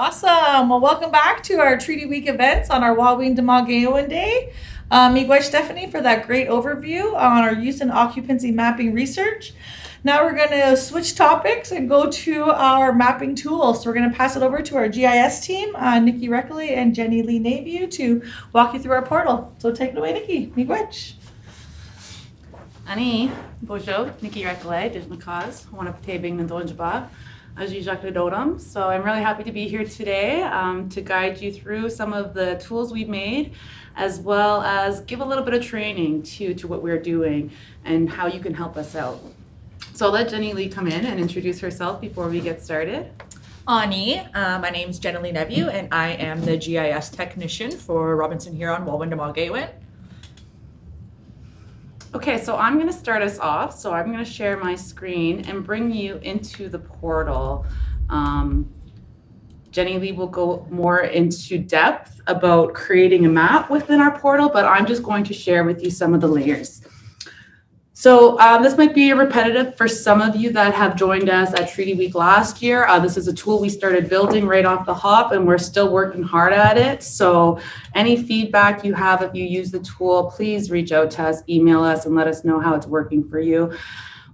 Awesome. Well, welcome back to our Treaty Week events on our Wawin Damagaewan Day. Miigwech Stephanie for that great overview on our use and occupancy mapping research. Now we're going to switch topics and go to our mapping tools. So we're going to pass it over to our GIS team, Nikki Reckley and Jenny Lee Naview, to walk you through our portal. So take it away, Nikki. Miigwech. Ani, Bojo, Nikki Reckley, Dijmakaz, Wanapatebing Ndonjaba. So I'm really happy to be here today to guide you through some of the tools we've made, as well as give a little bit of training to what we're doing and how you can help us out. So I'll let Jenny Lee come in and introduce herself before we get started. Ani, my name's Jenny Lee Naview, and I am the GIS technician for Robinson Huron, Wawin Damagaewan. Okay, so I'm going to start us off. So I'm going to share my screen and bring you into the portal. Jenny Lee will go more into depth about creating a map within our portal, but I'm just going to share with you some of the layers. So this might be repetitive for some of you that have joined us at Treaty Week last year. This is a tool we started building right off the hop, and we're still working hard at it. So any feedback you have if you use the tool, please reach out to us, email us, and let us know how it's working for you.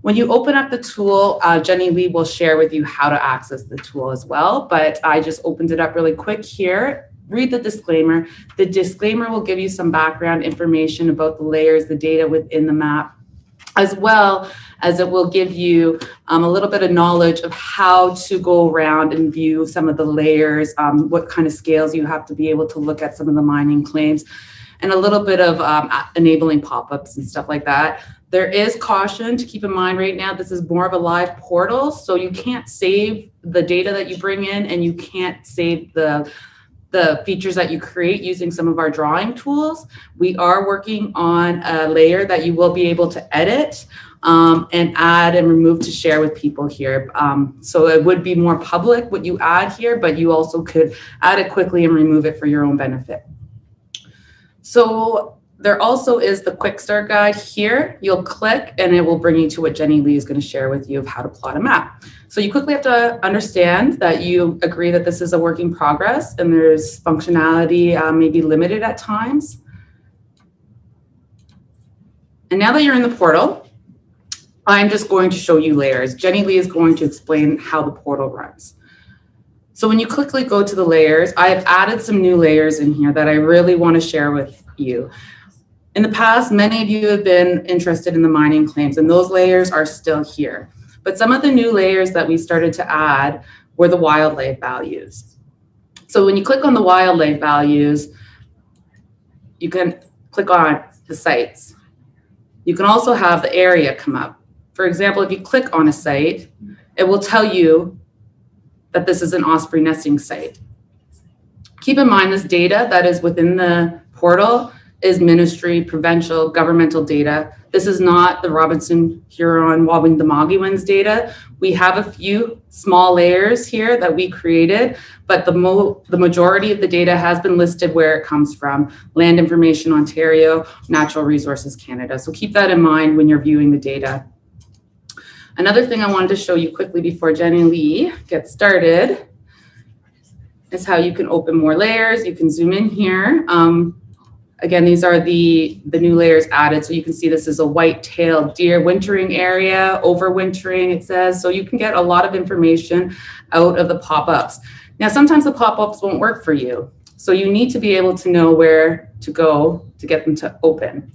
When you open up the tool, Jenny Lee will share with you how to access the tool as well, but I just opened it up really quick here. Read the disclaimer. The disclaimer will give you some background information about the layers, the data within the map, as well as it will give you a little bit of knowledge of how to go around and view some of the layers, what kind of scales you have to be able to look at some of the mining claims, and a little bit of enabling pop-ups and stuff like that. There is caution to keep in mind right now. This is more of a live portal, so you can't save the data that you bring in, and you can't save the features that you create using some of our drawing tools. We are working on a layer that you will be able to edit and add and remove to share with people here. So it would be more public what you add here, but you also could add it quickly and remove it for your own benefit. So there also is the quick start guide here. You'll click and it will bring you to what Jenny Lee is going to share with you of how to plot a map. So you quickly have to understand that you agree that this is a work in progress and there's functionality maybe limited at times. And now that you're in the portal, I'm just going to show you layers. Jenny Lee is going to explain how the portal runs. So when you quickly go to the layers, I have added some new layers in here that I really want to share with you. In the past, many of you have been interested in the mining claims, and those layers are still here. But some of the new layers that we started to add were the wildlife values. So when you click on the wildlife values, you can click on the sites. You can also have the area come up. For example, if you click on a site, it will tell you that this is an osprey nesting site. Keep in mind this data that is within the portal is ministry, provincial, governmental data. This is not the Robinson Huron Wawin Damagaewan's data. We have a few small layers here that we created, but the majority of the data has been listed where it comes from: Land Information Ontario, Natural Resources Canada. So keep that in mind when you're viewing the data. Another thing I wanted to show you quickly before Jenny Lee gets started is how you can open more layers. You can zoom in here. Again, these are the new layers added. So you can see this is a white-tailed deer wintering area, overwintering, it says. So you can get a lot of information out of the pop-ups. Now, sometimes the pop-ups won't work for you. So you need to be able to know where to go to get them to open.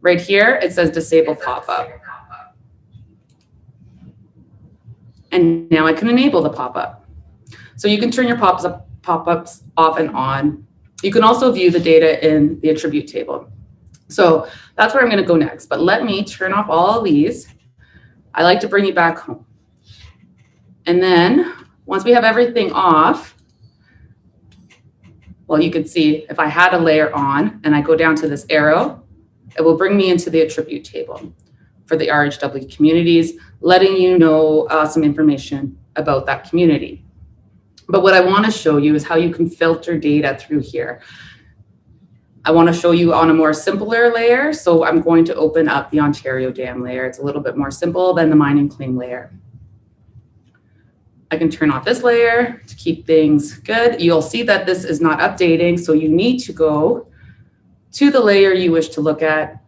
Right here, it says disable pop-up. And now I can enable the pop-up. So you can turn your pop-ups off and on. You can also view the data in the attribute table. So that's where I'm going to go next. But let me turn off all of these. I like to bring you back home. And then once we have everything off, well, you can see if I had a layer on and I go down to this arrow, it will bring me into the attribute table for the RHW communities, letting you know some information about that community. But what I want to show you is how you can filter data through here. I want to show you on a more simpler layer. So I'm going to open up the Ontario Dam layer. It's a little bit more simple than the mining claim layer. I can turn off this layer to keep things good. You'll see that this is not updating, so you need to go to the layer you wish to look at,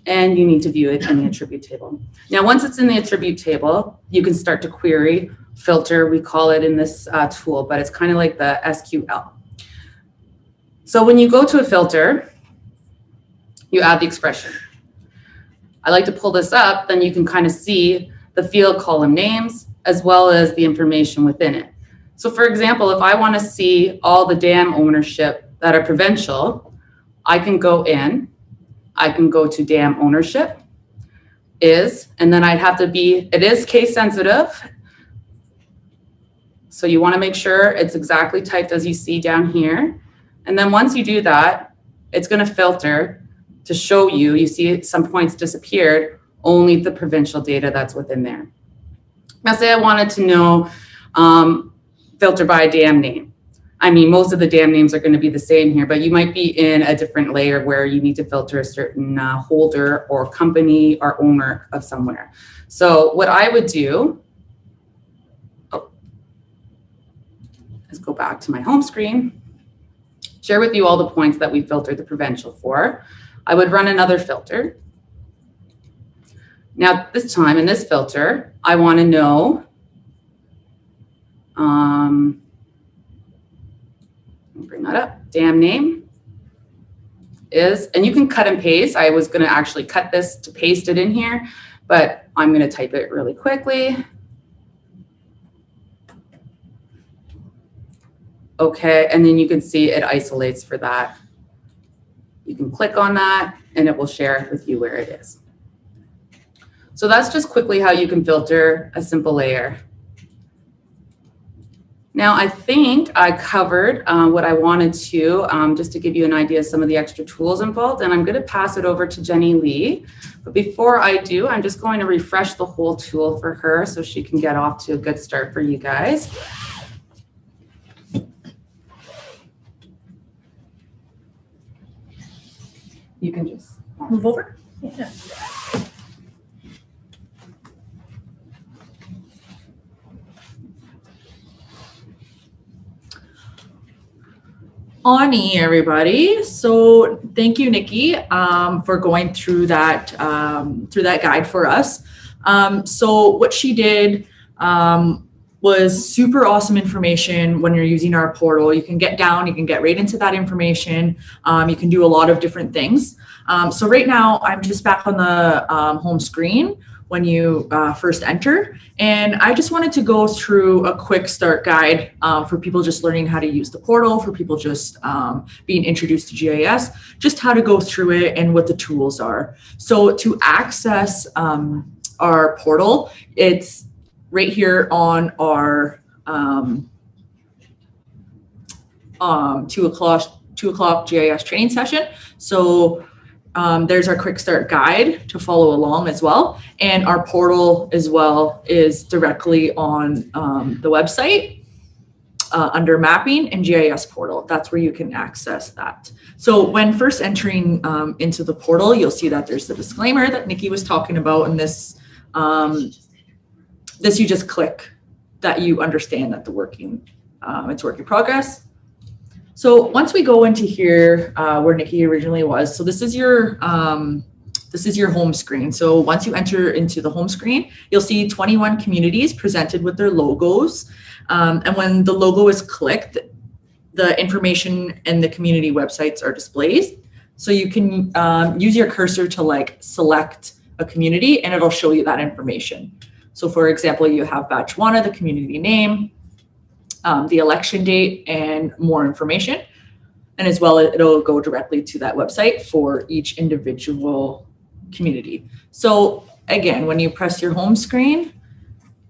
and you need to view it in the attribute table. Now, once it's in the attribute table, you can start to query, filter, we call it in this tool, but it's kind of like the SQL. So when you go to a filter, you add the expression. I like to pull this up, then you can kind of see the field column names as well as the information within it. So for example, if I want to see all the dam ownership that are provincial, I can go in, I can go to dam ownership is, and then I'd have to be, it is case sensitive. So you want to make sure it's exactly typed as you see down here. And then once you do that, it's going to filter to show you, you see some points disappeared, only the provincial data that's within there. Now say I wanted to know, filter by dam name. I mean, most of the dam names are going to be the same here, but you might be in a different layer where you need to filter a certain holder or company or owner of somewhere. So what I would do, let's go back to my home screen, share with you all the points that we filtered the provincial for. I would run another filter. Now, this time in this filter, I want to know, bring that up, dam name is, and you can cut and paste. I was going to actually cut this to paste it in here, but I'm going to type it really quickly. Okay, and then you can see it isolates for that. You can click on that and it will share with you where it is. So that's just quickly how you can filter a simple layer. Now, I think I covered what I wanted to, just to give you an idea of some of the extra tools involved, and I'm going to pass it over to Jenny Lee. But before I do, I'm just going to refresh the whole tool for her so she can get off to a good start for you guys. You can just Move over. Yeah. Ani, everybody. So thank you, Nikki, for going through that guide for us. So what she did was super awesome information when you're using our portal. You can get down, you can get right into that information. You can do a lot of different things. So right now I'm just back on the home screen when you first enter. And I just wanted to go through a quick start guide for people just learning how to use the portal, for people just being introduced to GIS, just how to go through it and what the tools are. So to access our portal, it's right here on our 2 o'clock GIS training session. So there's our quick start guide to follow along as well. And our portal as well is directly on the website under mapping and GIS portal. That's where you can access that. So when first entering into the portal, you'll see that there's the disclaimer that Nikki was talking about. And this you just click that you understand that it's work in progress. So once we go into here where Nikki originally was, so this is your home screen. So once you enter into the home screen, you'll see 21 communities presented with their logos. And when the logo is clicked, the information and the community websites are displayed. So you can use your cursor to like select a community and it'll show you that information. So for example, you have Batchwana, the community name, the election date, and more information. And as well, it'll go directly to that website for each individual community. So again, when you press your home screen,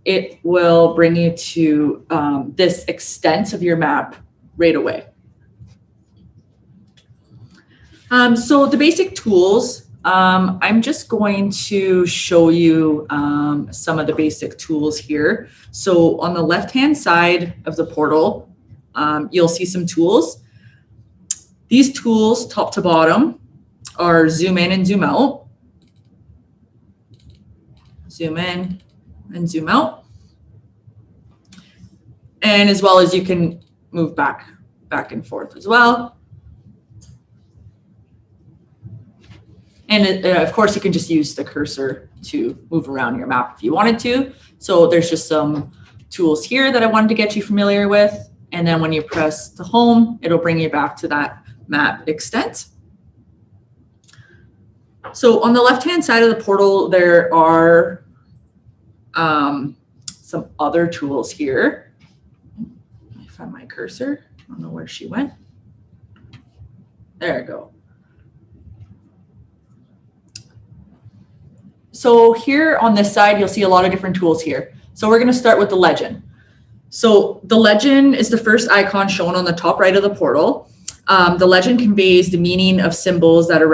it will bring you to this extent of your map right away. So the basic tools, I'm just going to show you some of the basic tools here. So on the left-hand side of the portal, you'll see some tools. These tools, top to bottom, are zoom in and zoom out. Zoom in and zoom out. And as well as you can move back and forth as well. And of course, you can just use the cursor to move around your map if you wanted to. So there's just some tools here that I wanted to get you familiar with. And then when you press the home, it'll bring you back to that map extent. So on the left-hand side of the portal, there are some other tools here. Let me find my cursor. I don't know where she went. There we go. So here on this side, you'll see a lot of different tools here. So we're going to start with the legend. So the legend is the first icon shown on the top right of the portal. The legend conveys the meaning of symbols that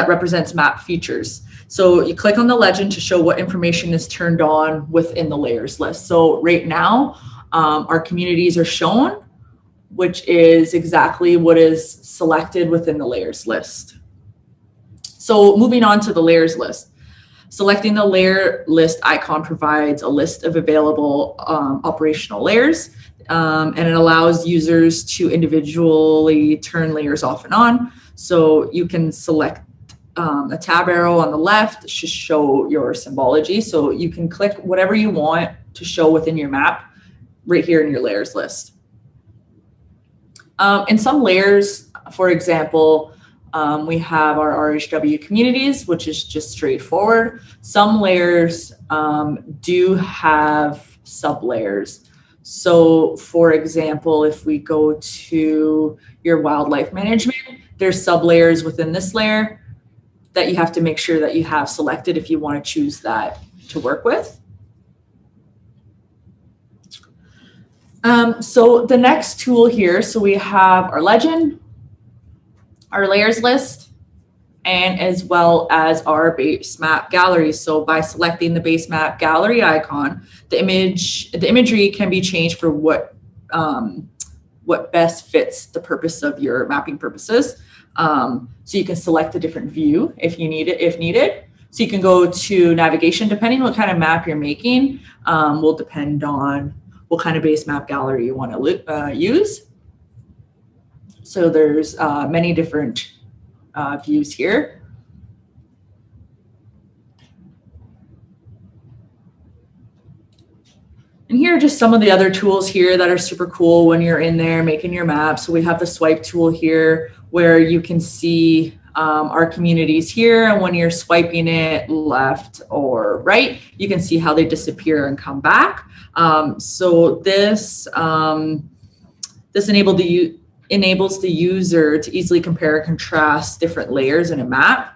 represents map features. So you click on the legend to show what information is turned on within the layers list. So right now, our communities are shown, which is exactly what is selected within the layers list. So moving on to the layers list. Selecting the layer list icon provides a list of available operational layers, and it allows users to individually turn layers off and on. So you can select a tab arrow on the left to show your symbology. So you can click whatever you want to show within your map right here in your layers list. In some layers, for example, we have our RHW communities, which is just straightforward. Some layers do have sub-layers. So for example, if we go to your wildlife management, there's sub-layers within this layer that you have to make sure that you have selected if you want to choose that to work with. So the next tool here, so we have our legend, our layers list, and as well as our base map gallery. So by selecting the base map gallery icon, the imagery can be changed for what best fits the purpose of your mapping purposes. So you can select a different view if needed. So you can go to navigation, depending on what kind of map you're making, will depend on what kind of base map gallery you want to use. So there's many different views here. And here are just some of the other tools here that are super cool when you're in there making your map. So we have the swipe tool here where you can see our communities here. And when you're swiping it left or right, you can see how they disappear and come back. So this enables the user to easily compare and contrast different layers in a map.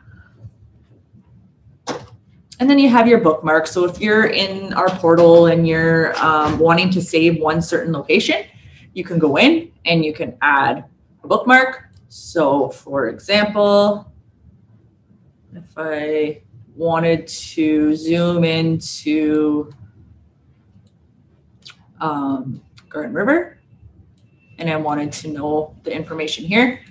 And then you have your bookmark. So if you're in our portal and you're wanting to save one certain location, you can go in and you can add a bookmark. So for example, if I wanted to zoom into Garden River, and I wanted to know the information here,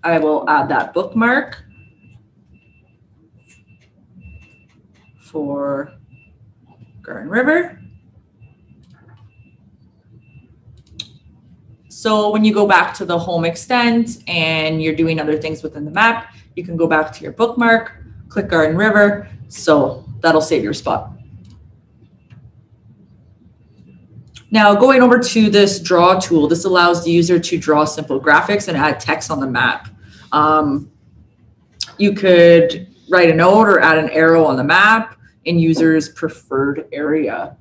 I will add that bookmark for Garden River. So when you go back to the home extent and you're doing other things within the map, you can go back to your bookmark, click Garden River. So that'll save your spot. Now going over to this draw tool, this allows the user to draw simple graphics and add text on the map. You could write a note or add an arrow on the map in user's preferred area.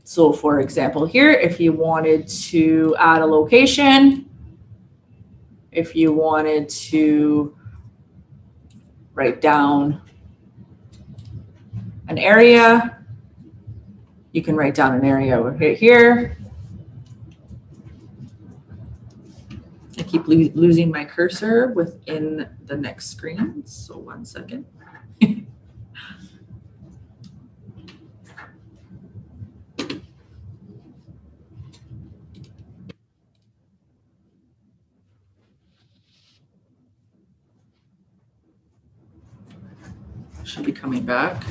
So for example here, if you wanted to add a location, if you wanted to write down an area, you can write down an area right here. I keep losing my cursor within the next screen, so 1 second. Should be coming back.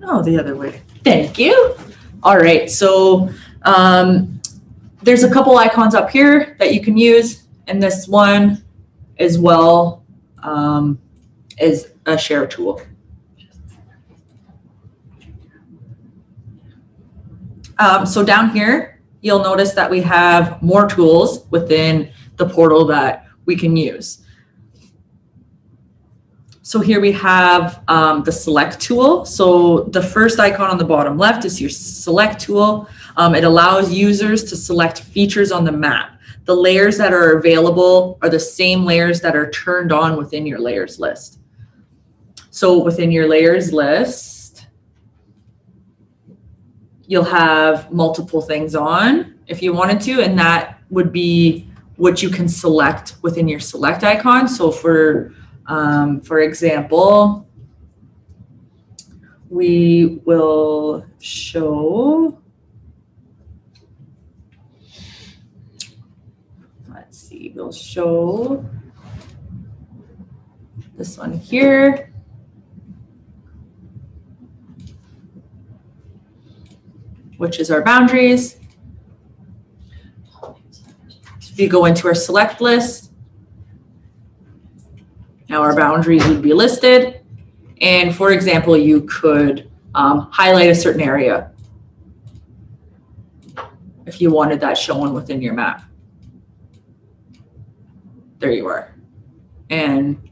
No, the other way. Thank you. All right, so there's a couple icons up here that you can use, and this one as well is a share tool. So down here, you'll notice that we have more tools within the portal that we can use. So here we have the select tool. So the first icon on the bottom left is your select tool. It allows users to select features on the map. The layers that are available are the same layers that are turned on within your layers list. So within your layers list, you'll have multiple things on if you wanted to, and that would be what you can select within your select icon. So for example, we will show, let's see, we'll show this one here. Which is our boundaries. If you go into our select list, now our boundaries would be listed. And for example, you could highlight a certain area if you wanted that shown within your map. There you are. And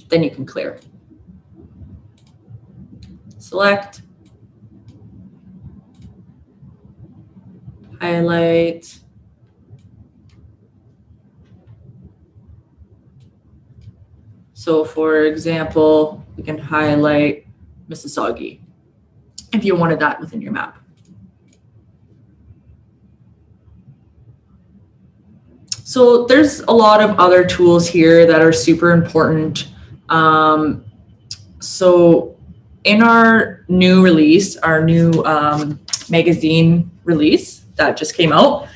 then you can clear. Select. Highlight. So for example, we can highlight Mississauga if you wanted that within your map. So there's a lot of other tools here that are super important. So in our new release, our new magazine release that just came out,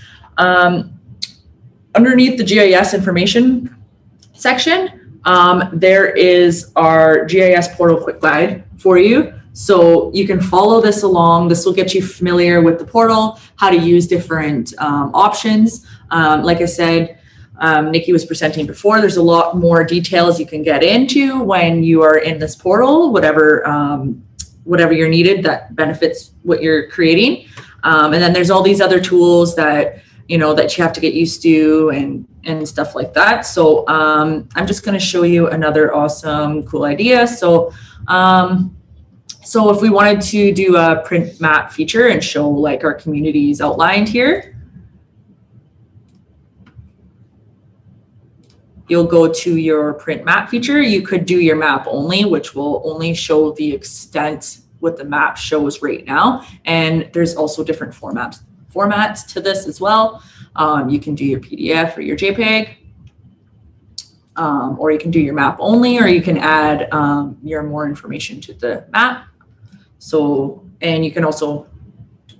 underneath the GIS information section, there is our GIS Portal quick guide for you. So you can follow this along. This will get you familiar with the portal, how to use different options. Like I said, Nikki was presenting before, there's a lot more details you can get into when you are in this portal, whatever you're needed that benefits what you're creating. And then there's all these other tools that you have to get used to and stuff like that. So I'm just going to show you another awesome, cool idea. So if we wanted to do a print map feature and show like our communities outlined here, you'll go to your print map feature. You could do your map only, which will only show the extent what the map shows right now. And there's also different formats to this as well. You can do your PDF or your JPEG, or you can do your map only, or you can add your more information to the map. So, and you can also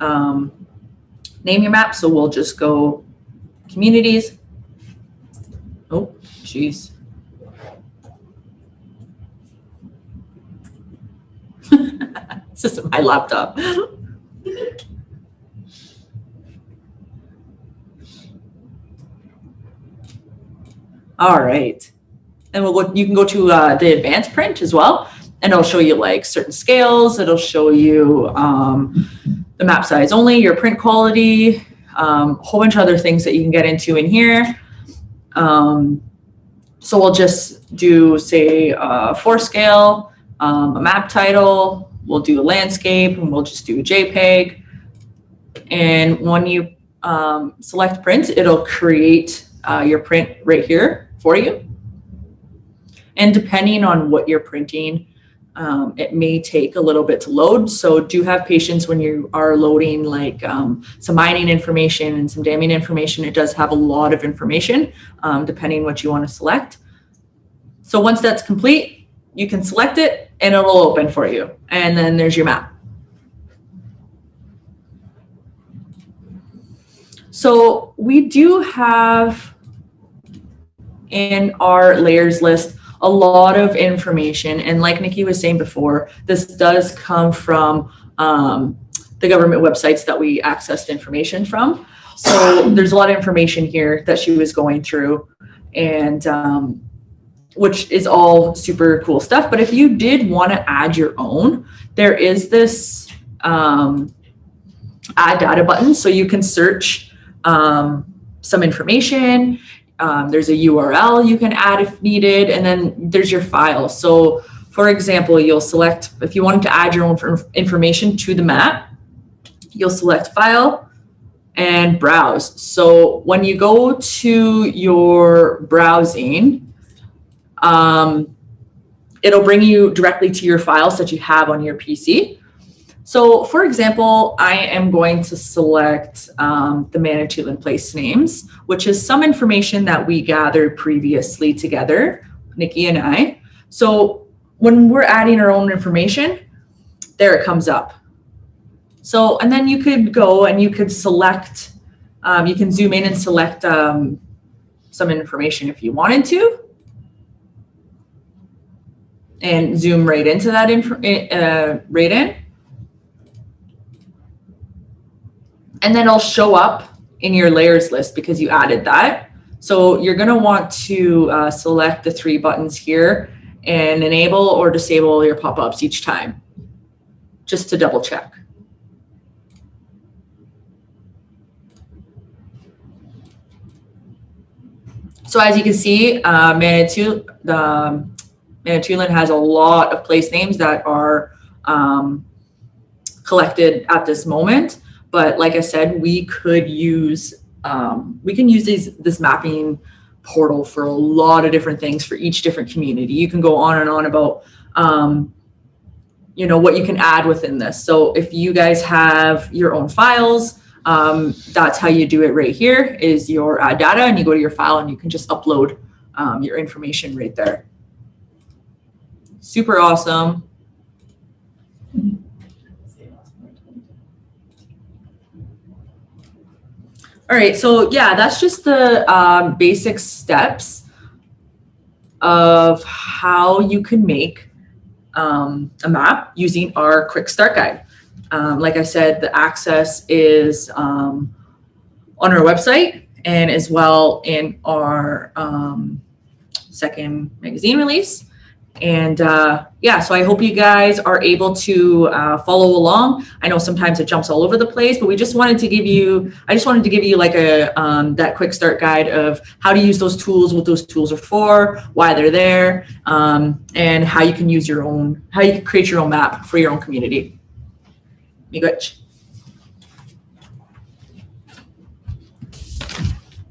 name your map. So we'll just go communities. Oh, geez. This is my laptop. All right. And you can go to the advanced print as well, and it'll show you like certain scales. It'll show you the map size only, your print quality, a whole bunch of other things that you can get into in here. So we'll just do, say, for scale, a map title. We'll do a landscape, and we'll just do a JPEG. And when you select print, it'll create your print right here for you. And depending on what you're printing, it may take a little bit to load. So do have patience when you are loading like some mining information and some damming information. It does have a lot of information depending what you want to select. So once that's complete, you can select it and it'll open for you. And then there's your map. So we do have in our layers list a lot of information. And like Nikki was saying before, this does come from the government websites that we accessed information from. So there's a lot of information here that she was going through, and which is all super cool stuff. But if you did want to add your own, there is this add data button. So you can search some information. There's a URL you can add if needed, and then there's your file. So for example, you'll select, if you wanted to add your own information to the map, you'll select file and browse. So when you go to your browsing, it'll bring you directly to your files that you have on your PC. So for example, I am going to select the Manitoulin place names, which is some information that we gathered previously together, Nikki and I. So when we're adding our own information, there it comes up. So, and then you could go and you could select, you can zoom in and select some information if you wanted to, and zoom right into that right in. And then it'll show up in your layers list because you added that. So you're gonna want to select the 3 buttons here and enable or disable your pop-ups each time, just to double check. So as you can see, Manitoulin has a lot of place names that are collected at this moment. But like I said, we could use, we can use this mapping portal for a lot of different things for each different community. You can go on and on about, you know, what you can add within this. So if you guys have your own files, that's how you do it right here, is your add data, and you go to your file and you can just upload your information right there. Super awesome. All right, so yeah, that's just the basic steps of how you can make a map using our quick start guide. Like I said, the access is on our website and as well in our second magazine release. And yeah, so I hope you guys are able to follow along. I know sometimes it jumps all over the place, but we just wanted to give you, I just wanted to give you like a that quick start guide of how to use those tools, what those tools are for, why they're there, and how you can use your own, how you can create your own map for your own community. Miigwech.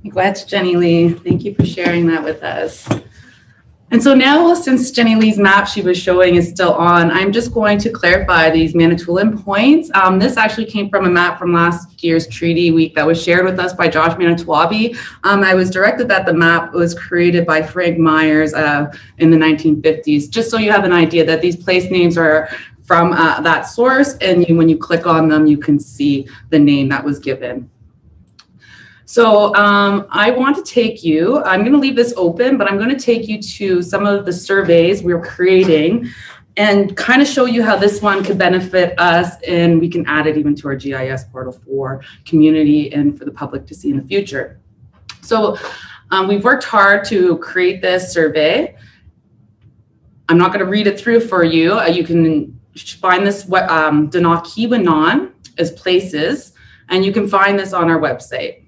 Miigwech, Jenny Lee. Thank you for sharing that with us. And so now, since Jenny Lee's map she was showing is still on, I'm just going to clarify these Manitoulin points. This actually came from a map from last year's Treaty Week that was shared with us by Josh Manitowabi. I was directed that the map was created by Frank Myers in the 1950s, just so you have an idea that these place names are from that source, and when you click on them, you can see the name that was given. So I want to take you, I'm going to leave this open, but I'm going to take you to some of the surveys we're creating and kind of show you how this one could benefit us, and we can add it even to our GIS portal for community and for the public to see in the future. So we've worked hard to create this survey. I'm not going to read it through for you. You can find this Danakiwanan as places, and you can find this on our website.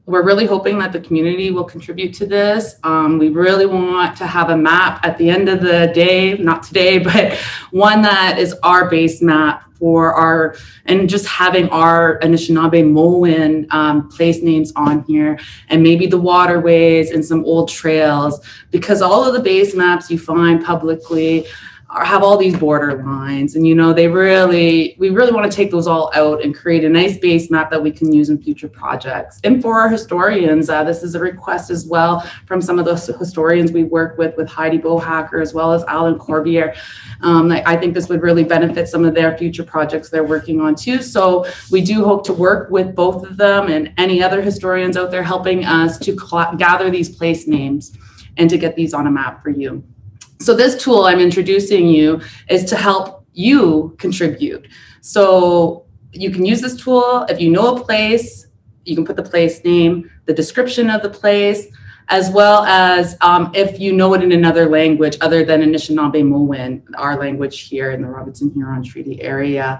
We're really hoping that the community will contribute to this. We really want to have a map at the end of the day, not today, but one that is our base map for our, and just having our Anishinaabe-Moan place names on here, and maybe the waterways and some old trails, because all of the base maps you find publicly have all these border lines, and you know, we really want to take those all out and create a nice base map that we can use in future projects. And for our historians, this is a request as well from some of those historians we work with Heidi Bohacker as well as Alan Corbier. I think this would really benefit some of their future projects they're working on too. So we do hope to work with both of them and any other historians out there helping us to gather these place names. and to get these on a map for you. So this tool I'm introducing you is to help you contribute. So you can use this tool if you know a place. You can put the place name, the description of the place, as well as if you know it in another language other than Anishinaabe-Mowen, our language here in the Robinson-Huron Treaty area.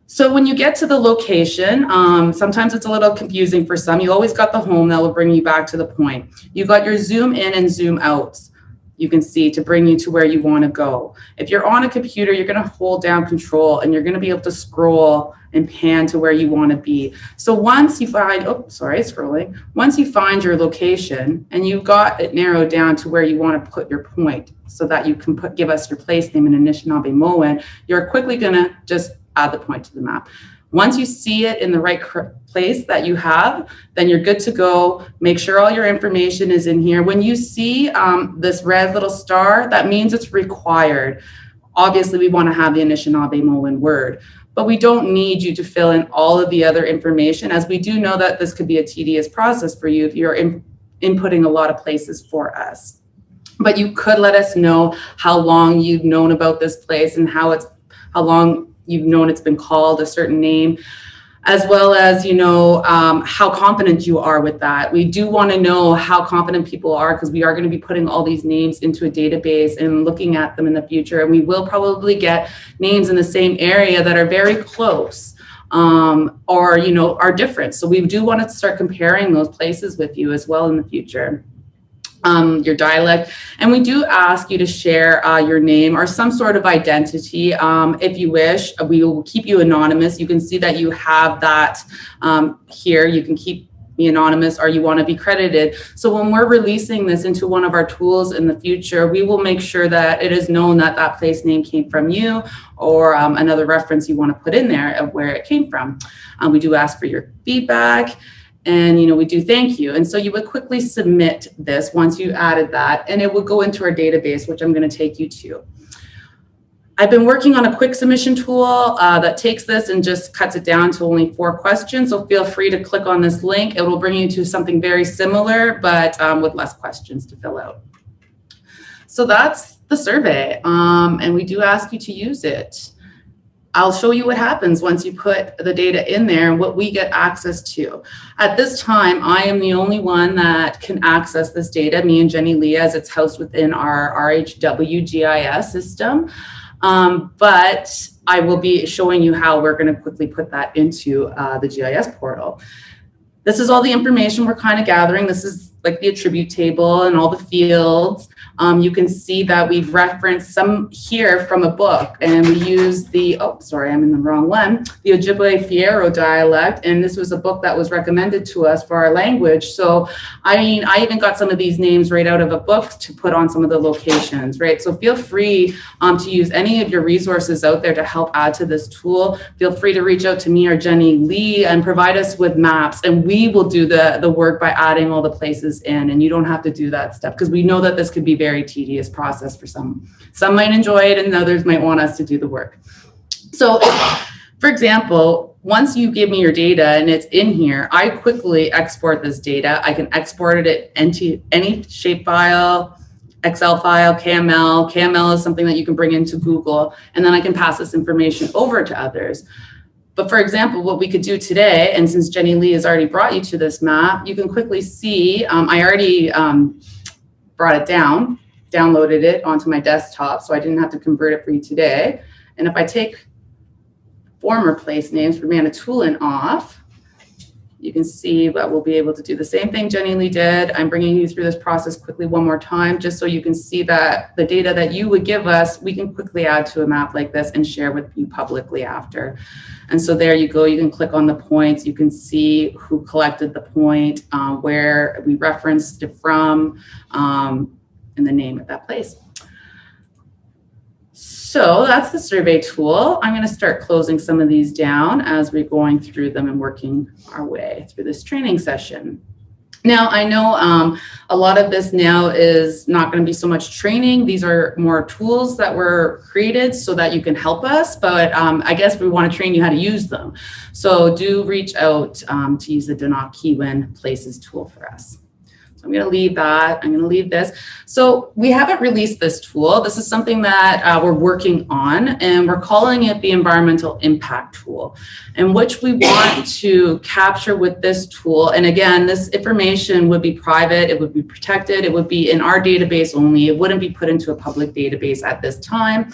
So when you get to the location, sometimes it's a little confusing for some. You always got the home that will bring you back to the point. You got your zoom in and zoom outs. You can see to bring you to where you want to go. If you're on a computer, you're going to hold down control and you're going to be able to scroll and pan to where you want to be. So once you find, scrolling. Once you find your location and you've got it narrowed down to where you want to put your point so that you can give us your place name in Anishinaabe-Mowen, you're quickly going to just add the point to the map. Once you see it in the right place that you have, then you're good to go. Make sure all your information is in here. When you see this red little star, that means it's required. Obviously, we want to have the Anishinaabe-Mowen word, but we don't need you to fill in all of the other information, as we do know that this could be a tedious process for you if you're inputting a lot of places for us. But you could let us know how long you've known about this place and how long you've known it's been called a certain name, as well as, how confident you are with that. We do want to know how confident people are, because we are going to be putting all these names into a database and looking at them in the future. And we will probably get names in the same area that are very close or, are different. So we do want to start comparing those places with you as well in the future. Your dialect, and we do ask you to share your name or some sort of identity. If you wish, we will keep you anonymous. You can see that you have that here. You can keep me anonymous, or you want to be credited. So when we're releasing this into one of our tools in the future, we will make sure that it is known that that place name came from you, or another reference you want to put in there of where it came from. We do ask for your feedback. And, we do thank you. And so you would quickly submit this once you added that, and it will go into our database, which I'm going to take you to. I've been working on a quick submission tool that takes this and just cuts it down to only 4 questions. So feel free to click on this link. It will bring you to something very similar, but with less questions to fill out. So that's the survey. And we do ask you to use it. I'll show you what happens once you put the data in there and what we get access to. At this time, I am the only one that can access this data, me and Jenny Lee, as it's housed within our RHW GIS system. But I will be showing you how we're going to quickly put that into the GIS portal. This is all the information we're kind of gathering. This is like the attribute table and all the fields. You can see that we've referenced some here from a book, and we use the, I'm in the wrong one, the Ojibwe Fierro dialect, and this was a book that was recommended to us for our language. So, I even got some of these names right out of a book to put on some of the locations, right? So feel free to use any of your resources out there to help add to this tool. Feel free to reach out to me or Jenny Lee and provide us with maps, and we will do the work by adding all the places in, and you don't have to do that stuff, because we know that this could be very tedious process for some. Some might enjoy it and others might want us to do the work. So for example, once you give me your data and it's in here, I quickly export this data. I can export it into any shapefile, Excel file, KML. KML is something that you can bring into Google, and then I can pass this information over to others. But for example, what we could do today, and since Jenny Lee has already brought you to this map, you can quickly see, I already brought it down, downloaded it onto my desktop, so I didn't have to convert it for you today. And if I take former place names for Manitoulin off, you can see that we'll be able to do the same thing Jenny Lee did. I'm bringing you through this process quickly one more time, just so you can see that the data that you would give us, we can quickly add to a map like this and share with you publicly after. And so there you go. You can click on the points. You can see who collected the point, where we referenced it from, and the name of that place. So that's the survey tool. I'm going to start closing some of these down as we're going through them and working our way through this training session. Now, I know a lot of this now is not going to be so much training. These are more tools that were created so that you can help us, but I guess we want to train you how to use them. So do reach out to use the Danakewin Places tool for us. So I'm going to leave that. I'm going to leave this. So we haven't released this tool. This is something that we're working on, and we're calling it the environmental impact tool, and which we want to capture with this tool. And again, this information would be private. It would be protected. It would be in our database only. It wouldn't be put into a public database at this time.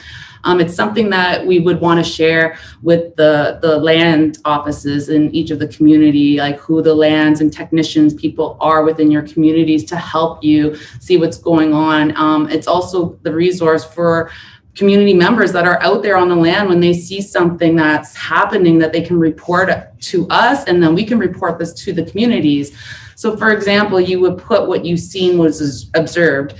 It's something that we would want to share with the land offices in each of the community, like who the lands and technicians people are within your communities to help you see what's going on. It's also the resource for community members that are out there on the land when they see something that's happening that they can report to us, and then we can report this to the communities. So for example, you would put what you've seen was observed.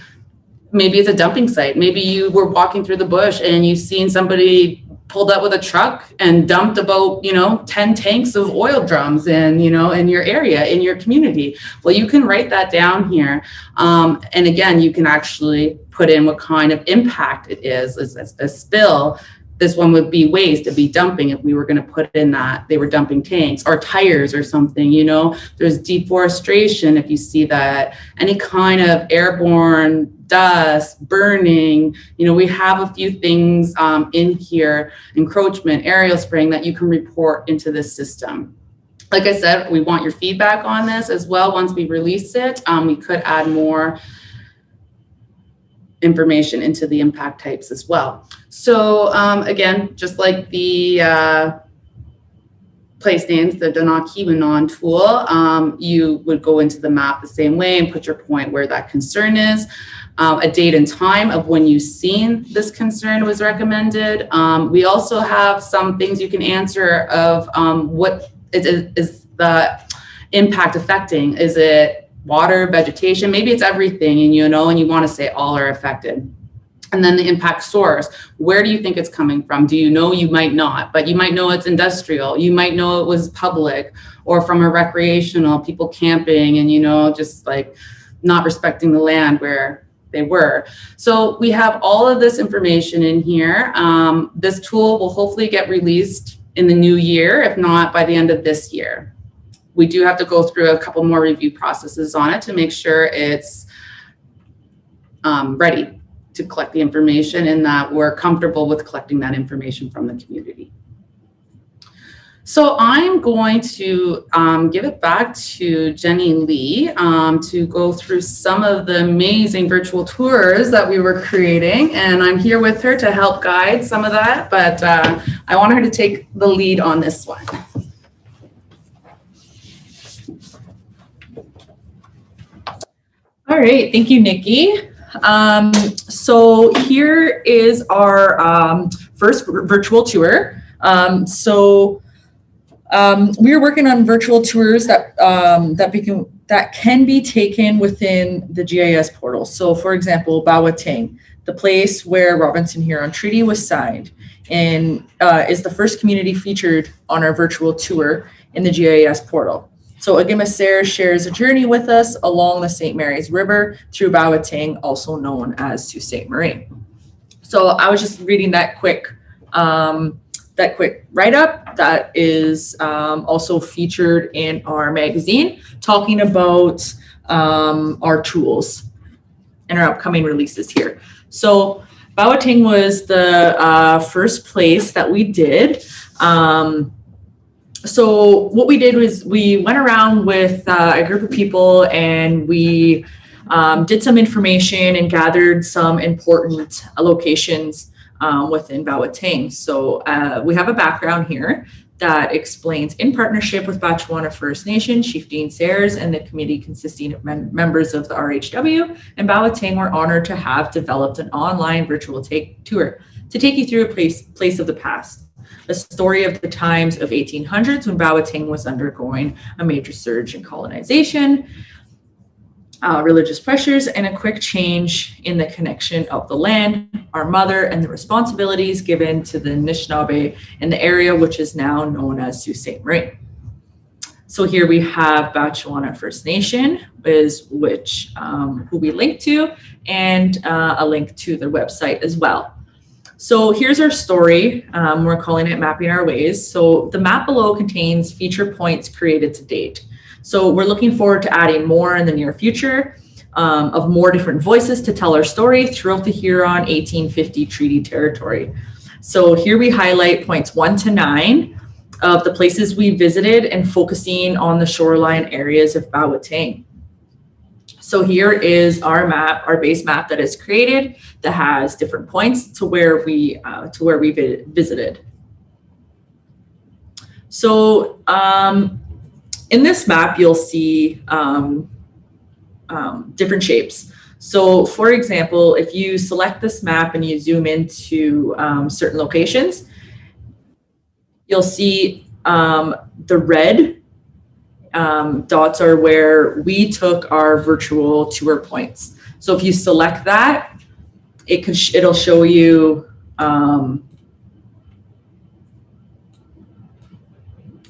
Maybe it's a dumping site. Maybe you were walking through the bush and you've seen somebody pulled up with a truck and dumped about, 10 tanks of oil drums in your area, in your community. Well, you can write that down here. And again, you can actually put in what kind of impact it is. A spill. This one would be waste, it'd be dumping if we were going to put in that they were dumping tanks or tires or something, There's deforestation if you see that, any kind of airborne dust, burning, we have a few things in here, encroachment, aerial spraying that you can report into this system. Like I said, we want your feedback on this as well. Once we release it, we could add more information into the impact types as well. So again, just like the place names, the Danakiwanon tool, you would go into the map the same way and put your point where that concern is, a date and time of when you've seen this concern was recommended. We also have some things you can answer of what is the impact affecting. Is it water, vegetation? Maybe it's everything, and you want to say all are affected. And then the impact source. Where do you think it's coming from? Do you know? You might not, but you might know it's industrial. You might know it was public or from a recreational, people camping and, just like not respecting the land where they were. So we have all of this information in here. This tool will hopefully get released in the new year, if not by the end of this year. We do have to go through a couple more review processes on it to make sure it's ready to collect the information and that we're comfortable with collecting that information from the community. So I'm going to give it back to Jenny Lee to go through some of the amazing virtual tours that we were creating. And I'm here with her to help guide some of that, but I want her to take the lead on this one. All right, thank you, Nikki. So here is our first virtual tour. We are working on virtual tours that can be taken within the GIS portal. So for example, Bauer, the place where Robinson Huron Treaty was signed, and is the first community featured on our virtual tour in the GIS portal. So Agimasair shares a journey with us along the St. Mary's River through Bauer, also known as Sault Ste. Marie. So I was just reading that quick write-up that is also featured in our magazine, talking about our tools and our upcoming releases here. So Bauer was the first place that we did. So what we did was we went around with a group of people and we did some information and gathered some important locations within Bauer. So we have a background here that explains, in partnership with Batchewana First Nation, Chief Dean Sayers, and the committee consisting of members of the RHW and Bauer, we're honored to have developed an online virtual tour to take you through a place of the past. A story of the times of 1800s when Bauer was undergoing a major surge in colonization, religious pressures, and a quick change in the connection of the land, our mother, and the responsibilities given to the Anishinaabe in the area, which is now known as Sault Ste. Marie. So here we have Batchewana First Nation, who we link to, and a link to their website as well. So here's our story. We're calling it Mapping Our Ways. So the map below contains feature points created to date. So we're looking forward to adding more in the near future. of more different voices to tell our story throughout the Huron 1850 treaty territory. So here we highlight points 1 to 9 of the places we visited and focusing on the shoreline areas of Bauer. So here is our map, our base map that is created that has different points to where we visited. So in this map, you'll see different shapes. So for example, if you select this map and you zoom into certain locations, you'll see the red dots are where we took our virtual tour points. So if you select that, it'll show you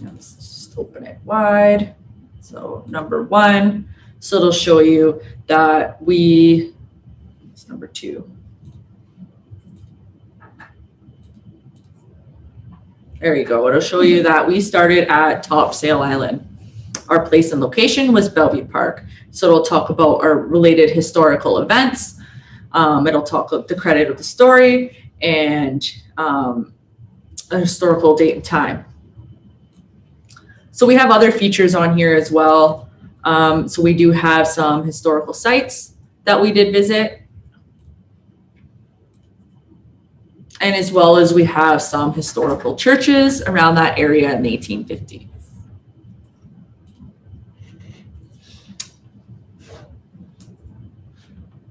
let's just open it wide. So number 1, so it'll show you that it's number 2. There you go. It'll show you that we started at Topsail Island. Our place and location was Bellevue Park. So it'll talk about our related historical events. It'll talk about the credit of the story and a historical date and time. So we have other features on here as well. So we do have some historical sites that we did visit. And as well as we have some historical churches around that area in the 1850s.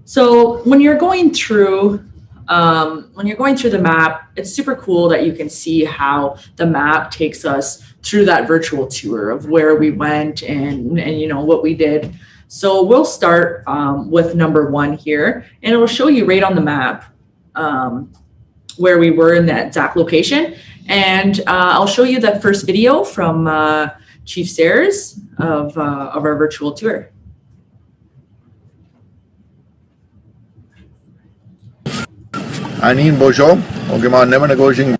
So when you're going through the map, it's super cool that you can see how the map takes us through that virtual tour of where we went and you know what we did. So we'll start with number 1 here, and it will show you right on the map where we were in that exact location. And I'll show you that first video from Chief Sayers of our virtual tour. Anin Bojo, Ogema Never Negojing.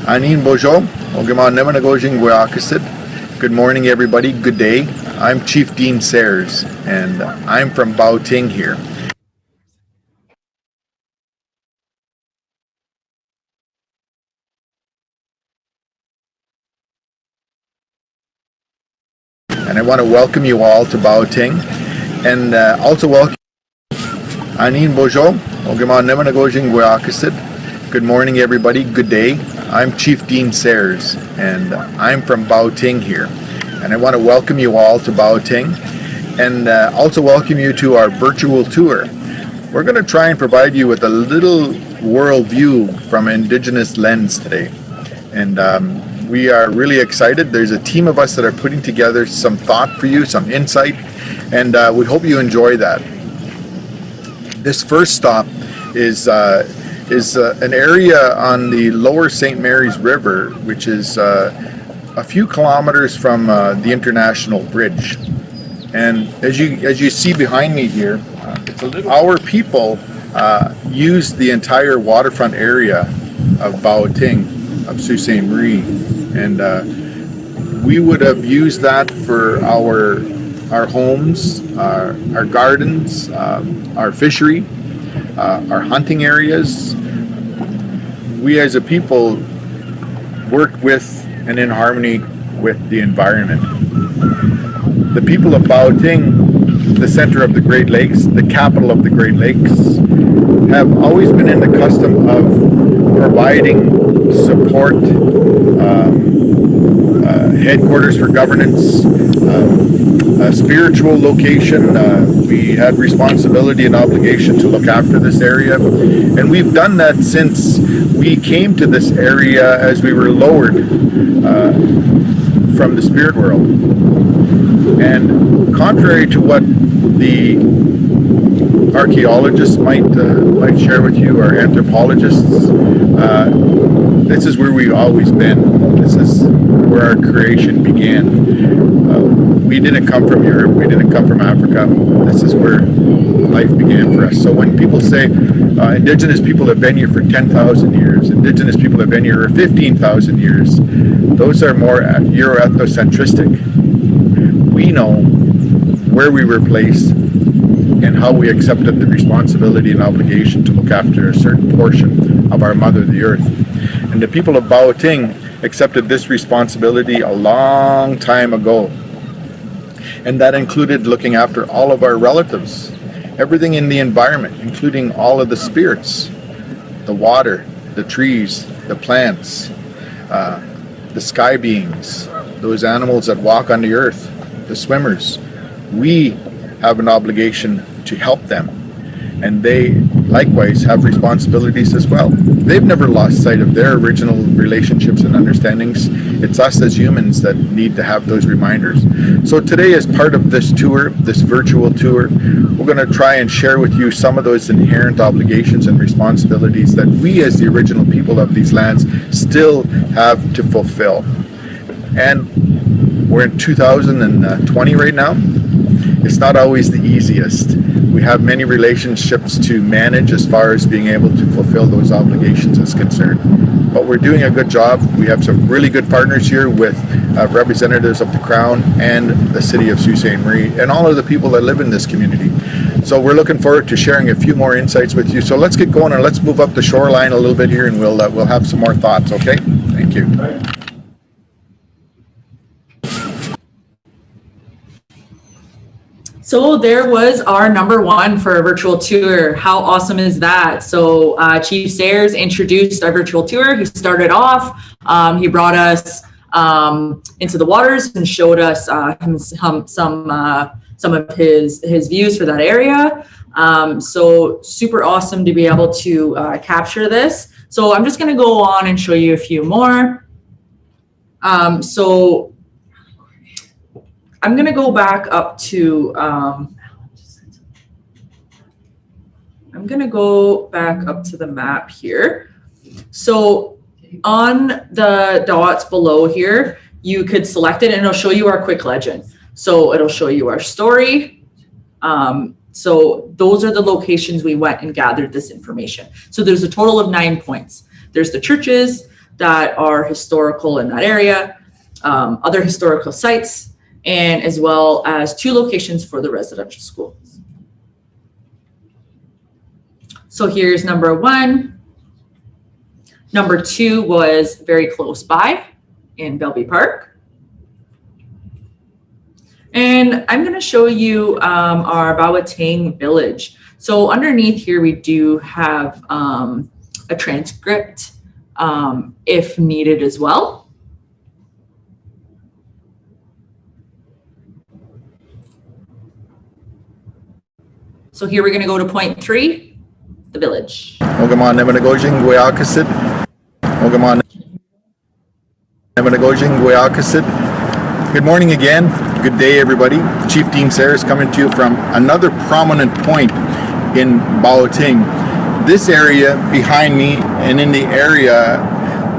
Anin Bojo, Ogema Never Negojing Guakisid. Good morning, everybody. Good day. I'm Chief Dean Sayers, and I'm from Bauting here. And I want to welcome you all to Bauting, and also welcome Anin Bojo, Ogema Never Negojing Guakisid. Good morning, everybody. Good day. I'm Chief Dean Sayers, and I'm from Bauting here. And I want to welcome you all to Bauting, and also welcome you to our virtual tour. We're going to try and provide you with a little world view from an Indigenous lens today. And we are really excited. There's a team of us that are putting together some thought for you, some insight, and we hope you enjoy that. This first stop is an area on the lower St. Mary's River, which is a few kilometers from the International Bridge. And as you see behind me here, our people use the entire waterfront area of Bauting, of Sault Ste. Marie, and we would have used that for our homes, our gardens, our fishery, our hunting areas. We as a people work with and in harmony with the environment. The people of Bauting, the center of the Great Lakes, the capital of the Great Lakes, have always been in the custom of providing support, headquarters for governance, a spiritual location. We had responsibility and obligation to look after this area, and we've done that since we came to this area as we were lowered from the spirit world. And contrary to what the archaeologists might share with you, or anthropologists, this is where we've always been. This is where our creation began. We didn't come from Europe. We didn't come from Africa. This is where life began for us. So when people say, Indigenous people have been here for 10,000 years. Indigenous people have been here for 15,000 years. Those are more Euro-ethnocentristic. We know where we were placed and how we accepted the responsibility and obligation to look after a certain portion of our mother, the earth. And the people of Bauating accepted this responsibility a long time ago. And that included looking after all of our relatives, everything in the environment, including all of the spirits, the water, the trees, the plants, the sky beings, those animals that walk on the earth, the swimmers. We have an obligation to help them, and they likewise have responsibilities as well. They've never lost sight of their original relationships and understandings. It's us as humans that need to have those reminders. So today, as part of this tour, this virtual tour, we're going to try and share with you some of those inherent obligations and responsibilities that we as the original people of these lands still have to fulfill. And we're in 2020 right now. It's not always the easiest. We have many relationships to manage as far as being able to fulfill those obligations is concerned. But we're doing a good job. We have some really good partners here with representatives of the Crown and the city of Sault Ste. Marie and all of the people that live in this community. So we're looking forward to sharing a few more insights with you. So let's get going and let's move up the shoreline a little bit here, and we'll have some more thoughts, okay? Thank you. So there was our number one for a virtual tour. How awesome is that? So Chief Sayers introduced our virtual tour. He started off, he brought us into the waters and showed us some of his views for that area. So super awesome to be able to capture this. So I'm just gonna go on and show you a few more. So I'm going to go back up to, the map here. So on the dots below here, you could select it and it'll show you our quick legend. So it'll show you our story. So those are the locations we went and gathered this information. So there's a total of 9 points. There's the churches that are historical in that area, other historical sites, and as well as 2 locations for the residential schools. So here's number 1. Number 2 was very close by in Belby Park. And I'm going to show you our Bauating village. So underneath here, we do have a transcript if needed as well. So here we're going to go to point 3, the village. Good morning again. Good day, everybody. Chief Dean Sayers coming to you from another prominent point in Bauating. This area behind me and in the area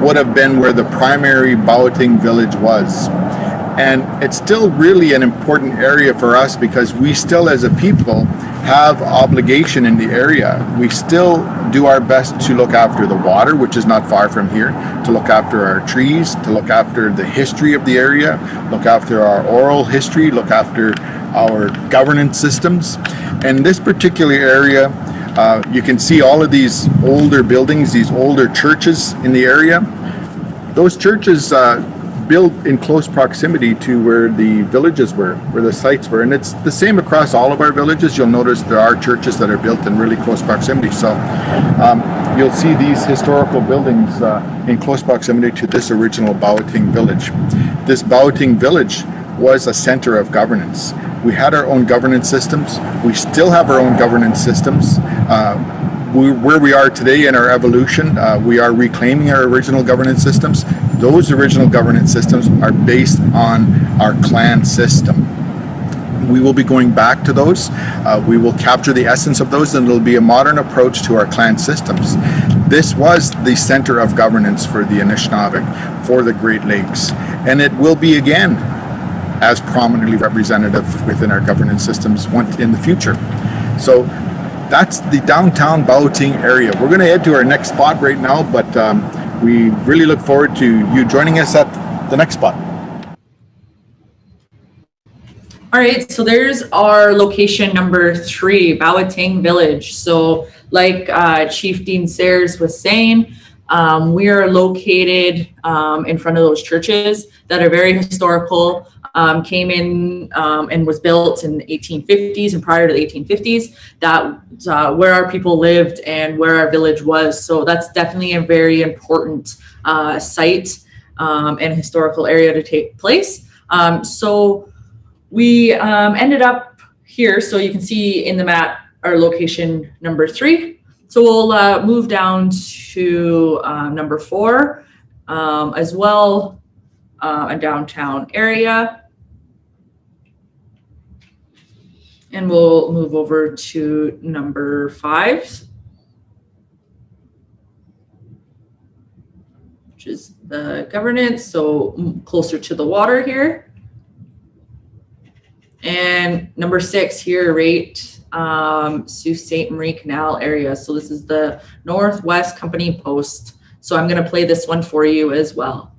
would have been where the primary Bauating village was. And it's still really an important area for us because we still as a people have obligation in the area. We still do our best to look after the water, which is not far from here, to look after our trees, to look after the history of the area, look after our oral history, look after our governance systems. And this particular area, you can see all of these older buildings, these older churches in the area. Those churches built in close proximity to where the villages were, where the sites were. And it's the same across all of our villages. You'll notice there are churches that are built in really close proximity. So you'll see these historical buildings in close proximity to this original Bauating village. This Bauating village was a center of governance. We had our own governance systems. We still have our own governance systems. Where we are today in our evolution, we are reclaiming our original governance systems. Those original governance systems are based on our clan system. We will be going back to those. We will capture the essence of those, and it'll be a modern approach to our clan systems. This was the center of governance for the Anishinaabe, for the Great Lakes, and it will be again as prominently representative within our governance systems in the future. So that's the downtown Bauting area. We're going to head to our next spot right now, but we really look forward to you joining us at the next spot. All right, so there's our location number 3, Bauting Village. So like Chief Dean Sayers was saying, we are located in front of those churches that are very historical, came in and was built in the 1850s and prior to the 1850s. That's where our people lived and where our village was. So that's definitely a very important site and historical area to take place. So we ended up here, so you can see in the map our location number 3. So we'll move down to number 4 as well, a downtown area. And we'll move over to number 5, which is the governance, so closer to the water here. And number 6 here, right, Sault Ste. Marie Canal area. So this is the Northwest Company Post. So I'm going to play this one for you as well.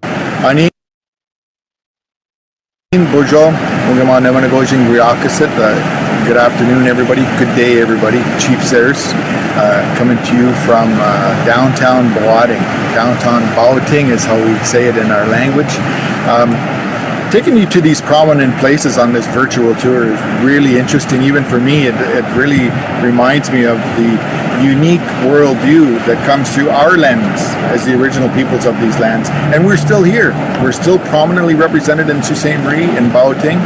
Ani Bonjour, good afternoon, everybody. Good day, everybody. Chief Sayers coming to you from downtown Bauting. Downtown Bauting is how we say it in our language. Taking you to these prominent places on this virtual tour is really interesting. Even for me, it really reminds me of the unique worldview that comes through our lens as the original peoples of these lands. And we're still here. We're still prominently represented in Sault Ste. Marie and Bauting.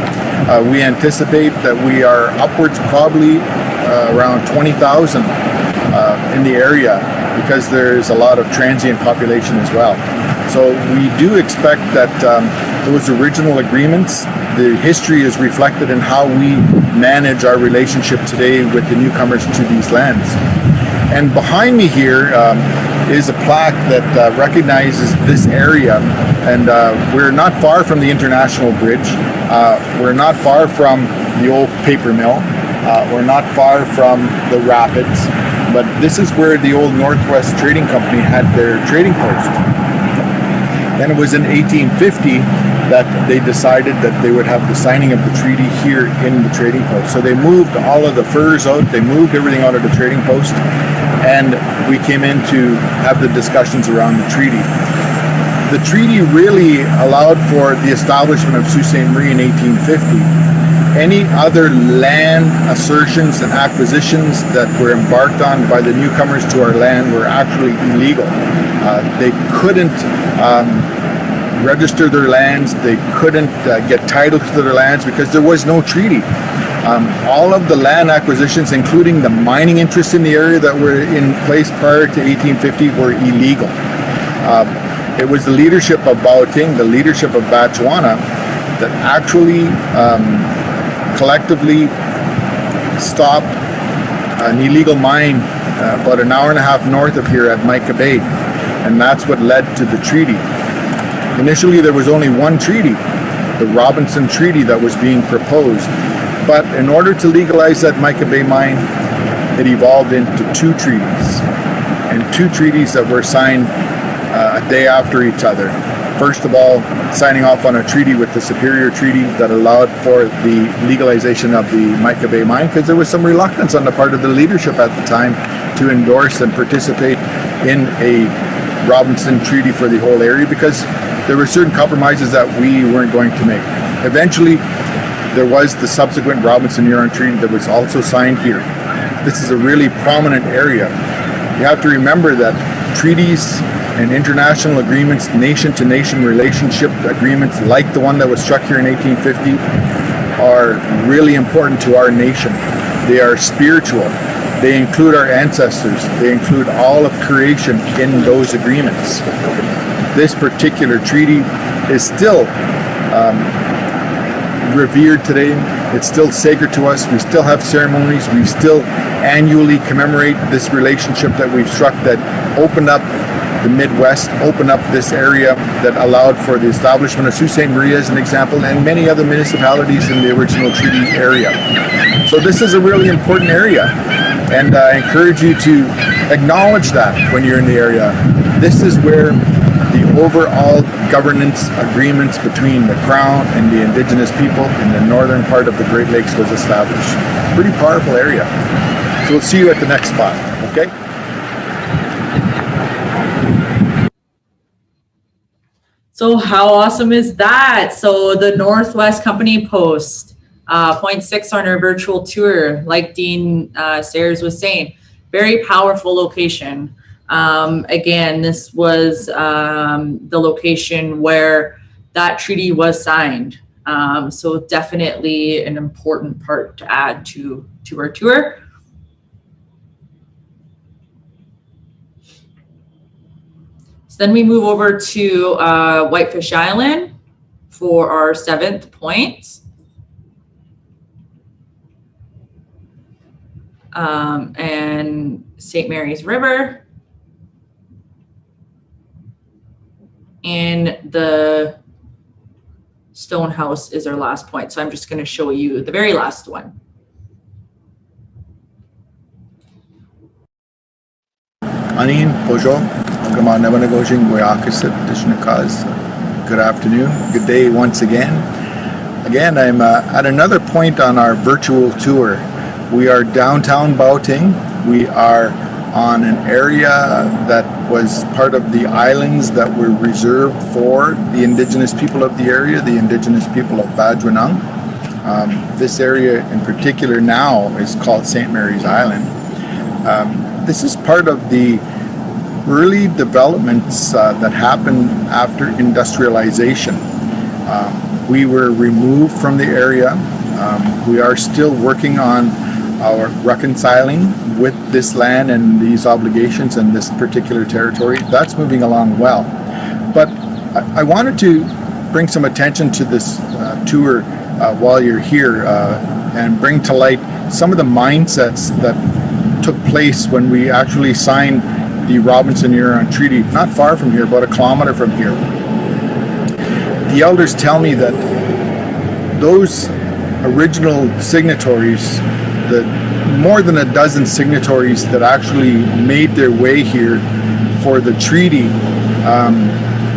We anticipate that we are upwards probably around 20,000 in the area, because there's a lot of transient population as well. So we do expect that those original agreements, the history is reflected in how we manage our relationship today with the newcomers to these lands. And behind me here is a plaque that recognizes this area, and we're not far from the International Bridge. We're not far from the old paper mill. We're not far from the rapids, but this is where the old Northwest Trading Company had their trading post. Then it was in 1850 that they decided that they would have the signing of the treaty here in the trading post. So they moved all of the furs out, they moved everything out of the trading post, and we came in to have the discussions around the treaty. The treaty really allowed for the establishment of Sault Ste. Marie in 1850. Any other land assertions and acquisitions that were embarked on by the newcomers to our land were actually illegal. They couldn't register their lands, they couldn't get title to their lands because there was no treaty. All of the land acquisitions, including the mining interests in the area that were in place prior to 1850, were illegal. It was the leadership of Bauting, the leadership of Batchewana, that actually collectively stopped an illegal mine about an hour and a half north of here at Mica Bay, and that's what led to the treaty. Initially there was only one treaty, the Robinson Treaty, that was being proposed, but in order to legalize that Mica Bay mine, it evolved into 2 treaties, and 2 treaties that were signed a day after each other. First of all, signing off on a treaty with the Superior Treaty that allowed for the legalization of the Mica Bay mine, because there was some reluctance on the part of the leadership at the time to endorse and participate in a Robinson Treaty for the whole area, because there were certain compromises that we weren't going to make. Eventually, there was the subsequent Robinson-Huron Treaty that was also signed here. This is a really prominent area. You have to remember that treaties and international agreements, nation-to-nation relationship agreements like the one that was struck here in 1850 are really important to our nation. They are spiritual. They include our ancestors. They include all of creation in those agreements. This particular treaty is still revered today. It's still sacred to us. We still have ceremonies. We still annually commemorate this relationship that we've struck that opened up the Midwest, opened up this area that allowed for the establishment of Sault Ste. Marie as an example, and many other municipalities in the original treaty area. So this is a really important area, and I encourage you to acknowledge that when you're in the area. This is where the overall governance agreements between the Crown and the Indigenous people in the northern part of the Great Lakes was established. Pretty powerful area. So we'll see you at the next spot, okay? So how awesome is that? So the Northwest Company Post, point 6 on our virtual tour, like Dean Sayers was saying, very powerful location. Again, this was the location where that treaty was signed. So definitely an important part to add to our tour. So then we move over to Whitefish Island for our 7th point. And St. Mary's River. And the stone house is our last point. So I'm just going to show you the very last one. Anin, bonjour. Good afternoon. Good day once again. Again, I'm at another point on our virtual tour. We are downtown Baoting. We are on an area that was part of the islands that were reserved for the Indigenous people of the area, the Indigenous people of Badwanang. This area in particular now is called St. Mary's Island. This is part of the early developments that happened after industrialization. We were removed from the area. We are still working on our reconciling with this land and these obligations and this particular territory. That's moving along well. But I wanted to bring some attention to this tour while you're here and bring to light some of the mindsets that took place when we actually signed the Robinson-Huron Treaty, not far from here, about a kilometer from here. The elders tell me that those original signatories, the more than a dozen signatories that actually made their way here for the treaty,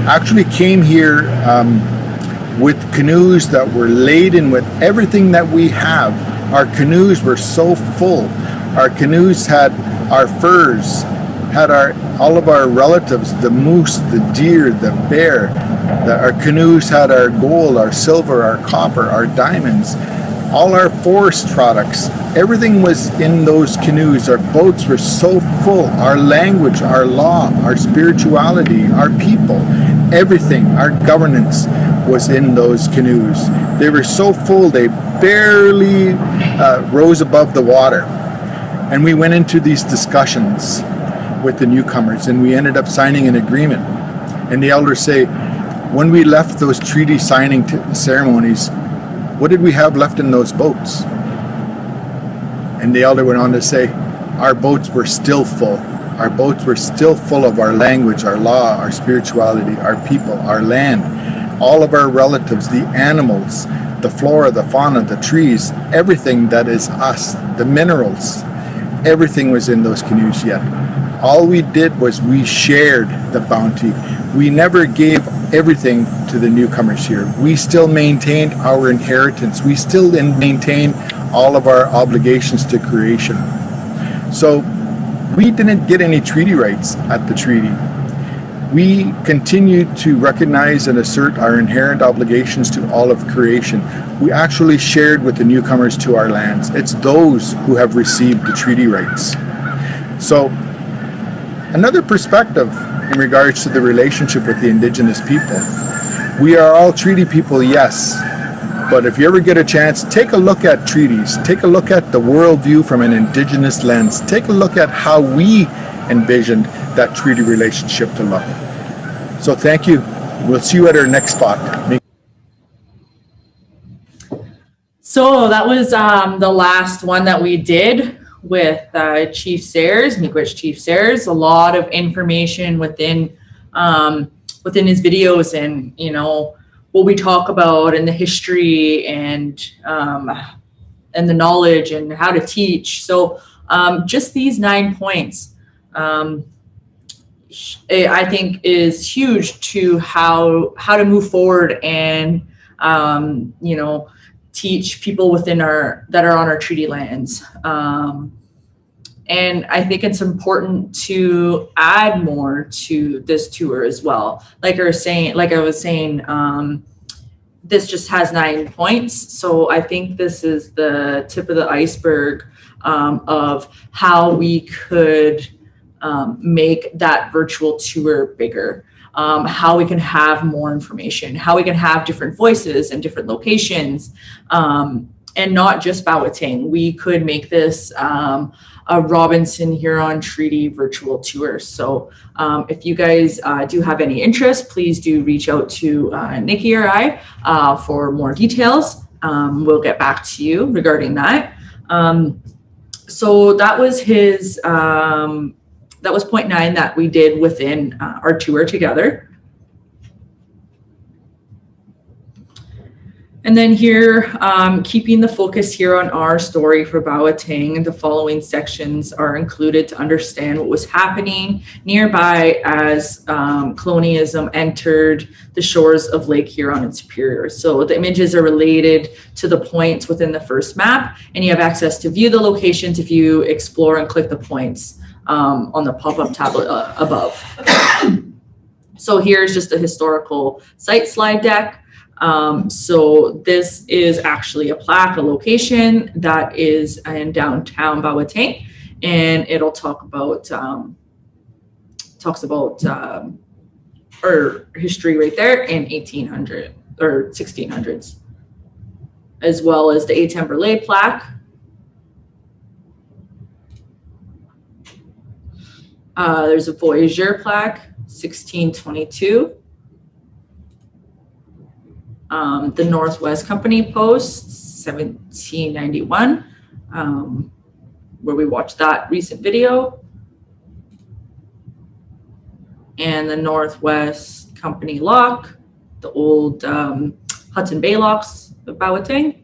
actually came here with canoes that were laden with everything that we have. Our canoes were so full. Our canoes had our furs, had all of our relatives, the moose, the deer, the bear. Our canoes had our gold, our silver, our copper, our diamonds, all our forest products. Everything was in those canoes. Our boats were so full. Our language, our law, our spirituality, our people, everything, our governance was in those canoes. They were so full they barely rose above the water. And we went into these discussions with the newcomers, and we ended up signing an agreement. And the elders say, when we left those treaty signing ceremonies, what did we have left in those boats? And the elder went on to say, our boats were still full. Our boats were still full of our language, our law, our spirituality, our people, our land, all of our relatives, the animals, the flora, the fauna, the trees, everything that is us, the minerals, everything was in those canoes yet. All we did was we shared the bounty. We never gave everything to the newcomers here. We still maintained our inheritance. We still maintained all of our obligations to creation. So we didn't get any treaty rights at the treaty. We continued to recognize and assert our inherent obligations to all of creation. We actually shared with the newcomers to our lands. It's those who have received the treaty rights. So another perspective in regards to the relationship with the Indigenous people. We are all treaty people, yes, but if you ever get a chance, take a look at treaties. Take a look at the worldview from an Indigenous lens. Take a look at how we envisioned that treaty relationship to look. So thank you. We'll see you at our next spot. So that was the last one that we did with Chief Sayers, Miigwech Chief Sayers. A lot of information within his videos, and what we talk about and the history and and the knowledge and how to teach. So just these 9 points, I think is huge to how to move forward and, you know, teach people within that are on our treaty lands. And I think it's important to add more to this tour as well. Like I was saying, this just has 9 points. So I think this is the tip of the iceberg of how we could make that virtual tour bigger, how we can have more information, how we can have different voices and different locations, and not just Bauer. We could make this a Robinson Huron Treaty virtual tour. So if you guys do have any interest, please do reach out to Nikki or I for more details. We'll get back to you regarding that. So that was that was point 9 that we did within our tour together. And then here, keeping the focus here on our story for Bauer, the following sections are included to understand what was happening nearby as colonialism entered the shores of Lake Huron and Superior. So the images are related to the points within the first map, and you have access to view the locations if you explore and click the points on the pop-up tablet above. So here's just a historical site slide deck. So this is actually a plaque, a location that is in downtown Bauer, and it'll talks about our history right there in 1800 or 1600s, as well as the A. plaque. There's a Voyageur plaque, 1622. The Northwest Company Post, 1791, where we watched that recent video. And the Northwest Company Lock, the old Hudson Bay locks of Bauer. The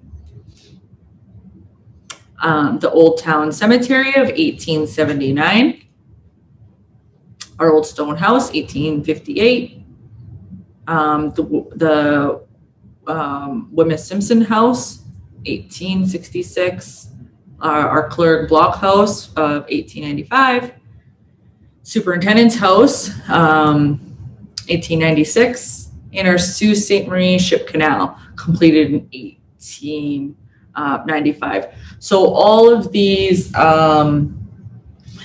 Old Town Cemetery of 1879. Our old stone house, 1858. The Wemyss Simpson House, 1866. Our Clerg Block House of 1895. Superintendent's House, 1896. And our Sault Ste. Marie Ship Canal, completed in 1895. So all of these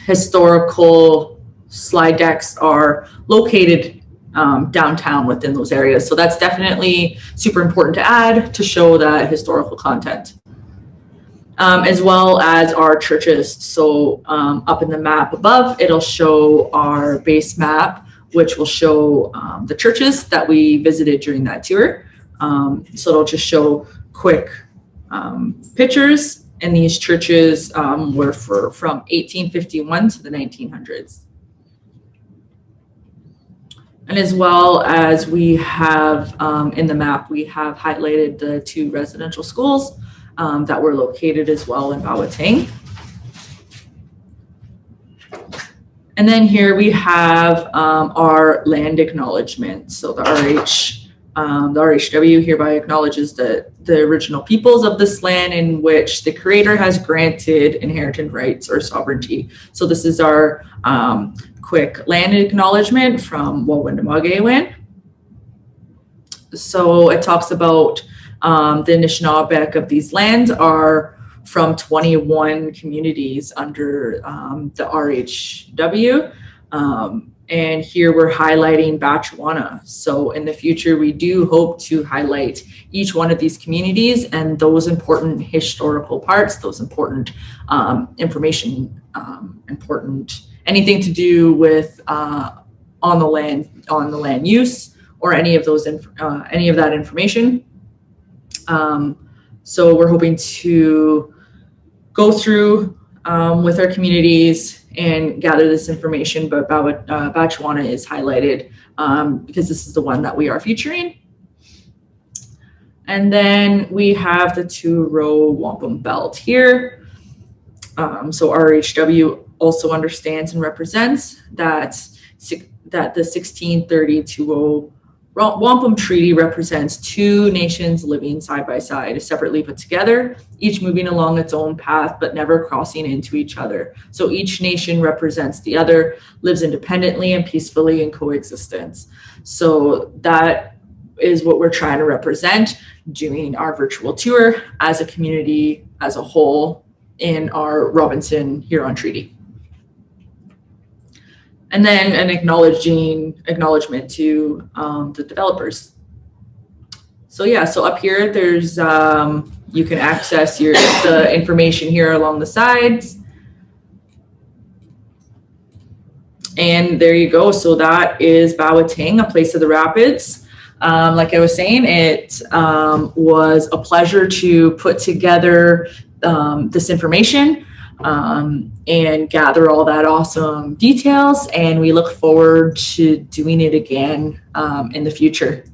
historical slide decks are located downtown within those areas. So that's definitely super important to add to show that historical content. As well as our churches. So up in the map above, it'll show our base map, which will show the churches that we visited during that tour. So it'll just show quick pictures, and these churches were from 1851 to the 1900s. And as well as we have in the map, we have highlighted the 2 residential schools that were located as well in Bauer. And then here we have our land acknowledgement. So the RHW hereby acknowledges the original peoples of this land in which the Creator has granted inherited rights or sovereignty. So this is our quick land acknowledgement from Wawindamagewin. So it talks about the Anishinaabe of these lands are from 21 communities under the RHW. And here we're highlighting Batchewana. So in the future, we do hope to highlight each one of these communities and those important historical parts, those important information, anything to do with on the land use, or any of that information. So we're hoping to go through with our communities and gather this information, but Batchewana is highlighted because this is the one that we are featuring. And then we have the 2-row wampum belt here. So RHW also understands and represents that the 1630 2-row wampum treaty represents two nations living side by side, separately put together, each moving along its own path, but never crossing into each other. So each nation represents the other, lives independently and peacefully in coexistence. So that is what we're trying to represent doing our virtual tour as a community, as a whole, in our Robinson Huron Treaty. And then an acknowledgement to the developers. So yeah, so up here, there's, you can access the information here along the sides. And there you go. So that is bauer, a place of the rapids. Like I was saying, it was a pleasure to put together this information and gather all that awesome details. And we look forward to doing it again in the future.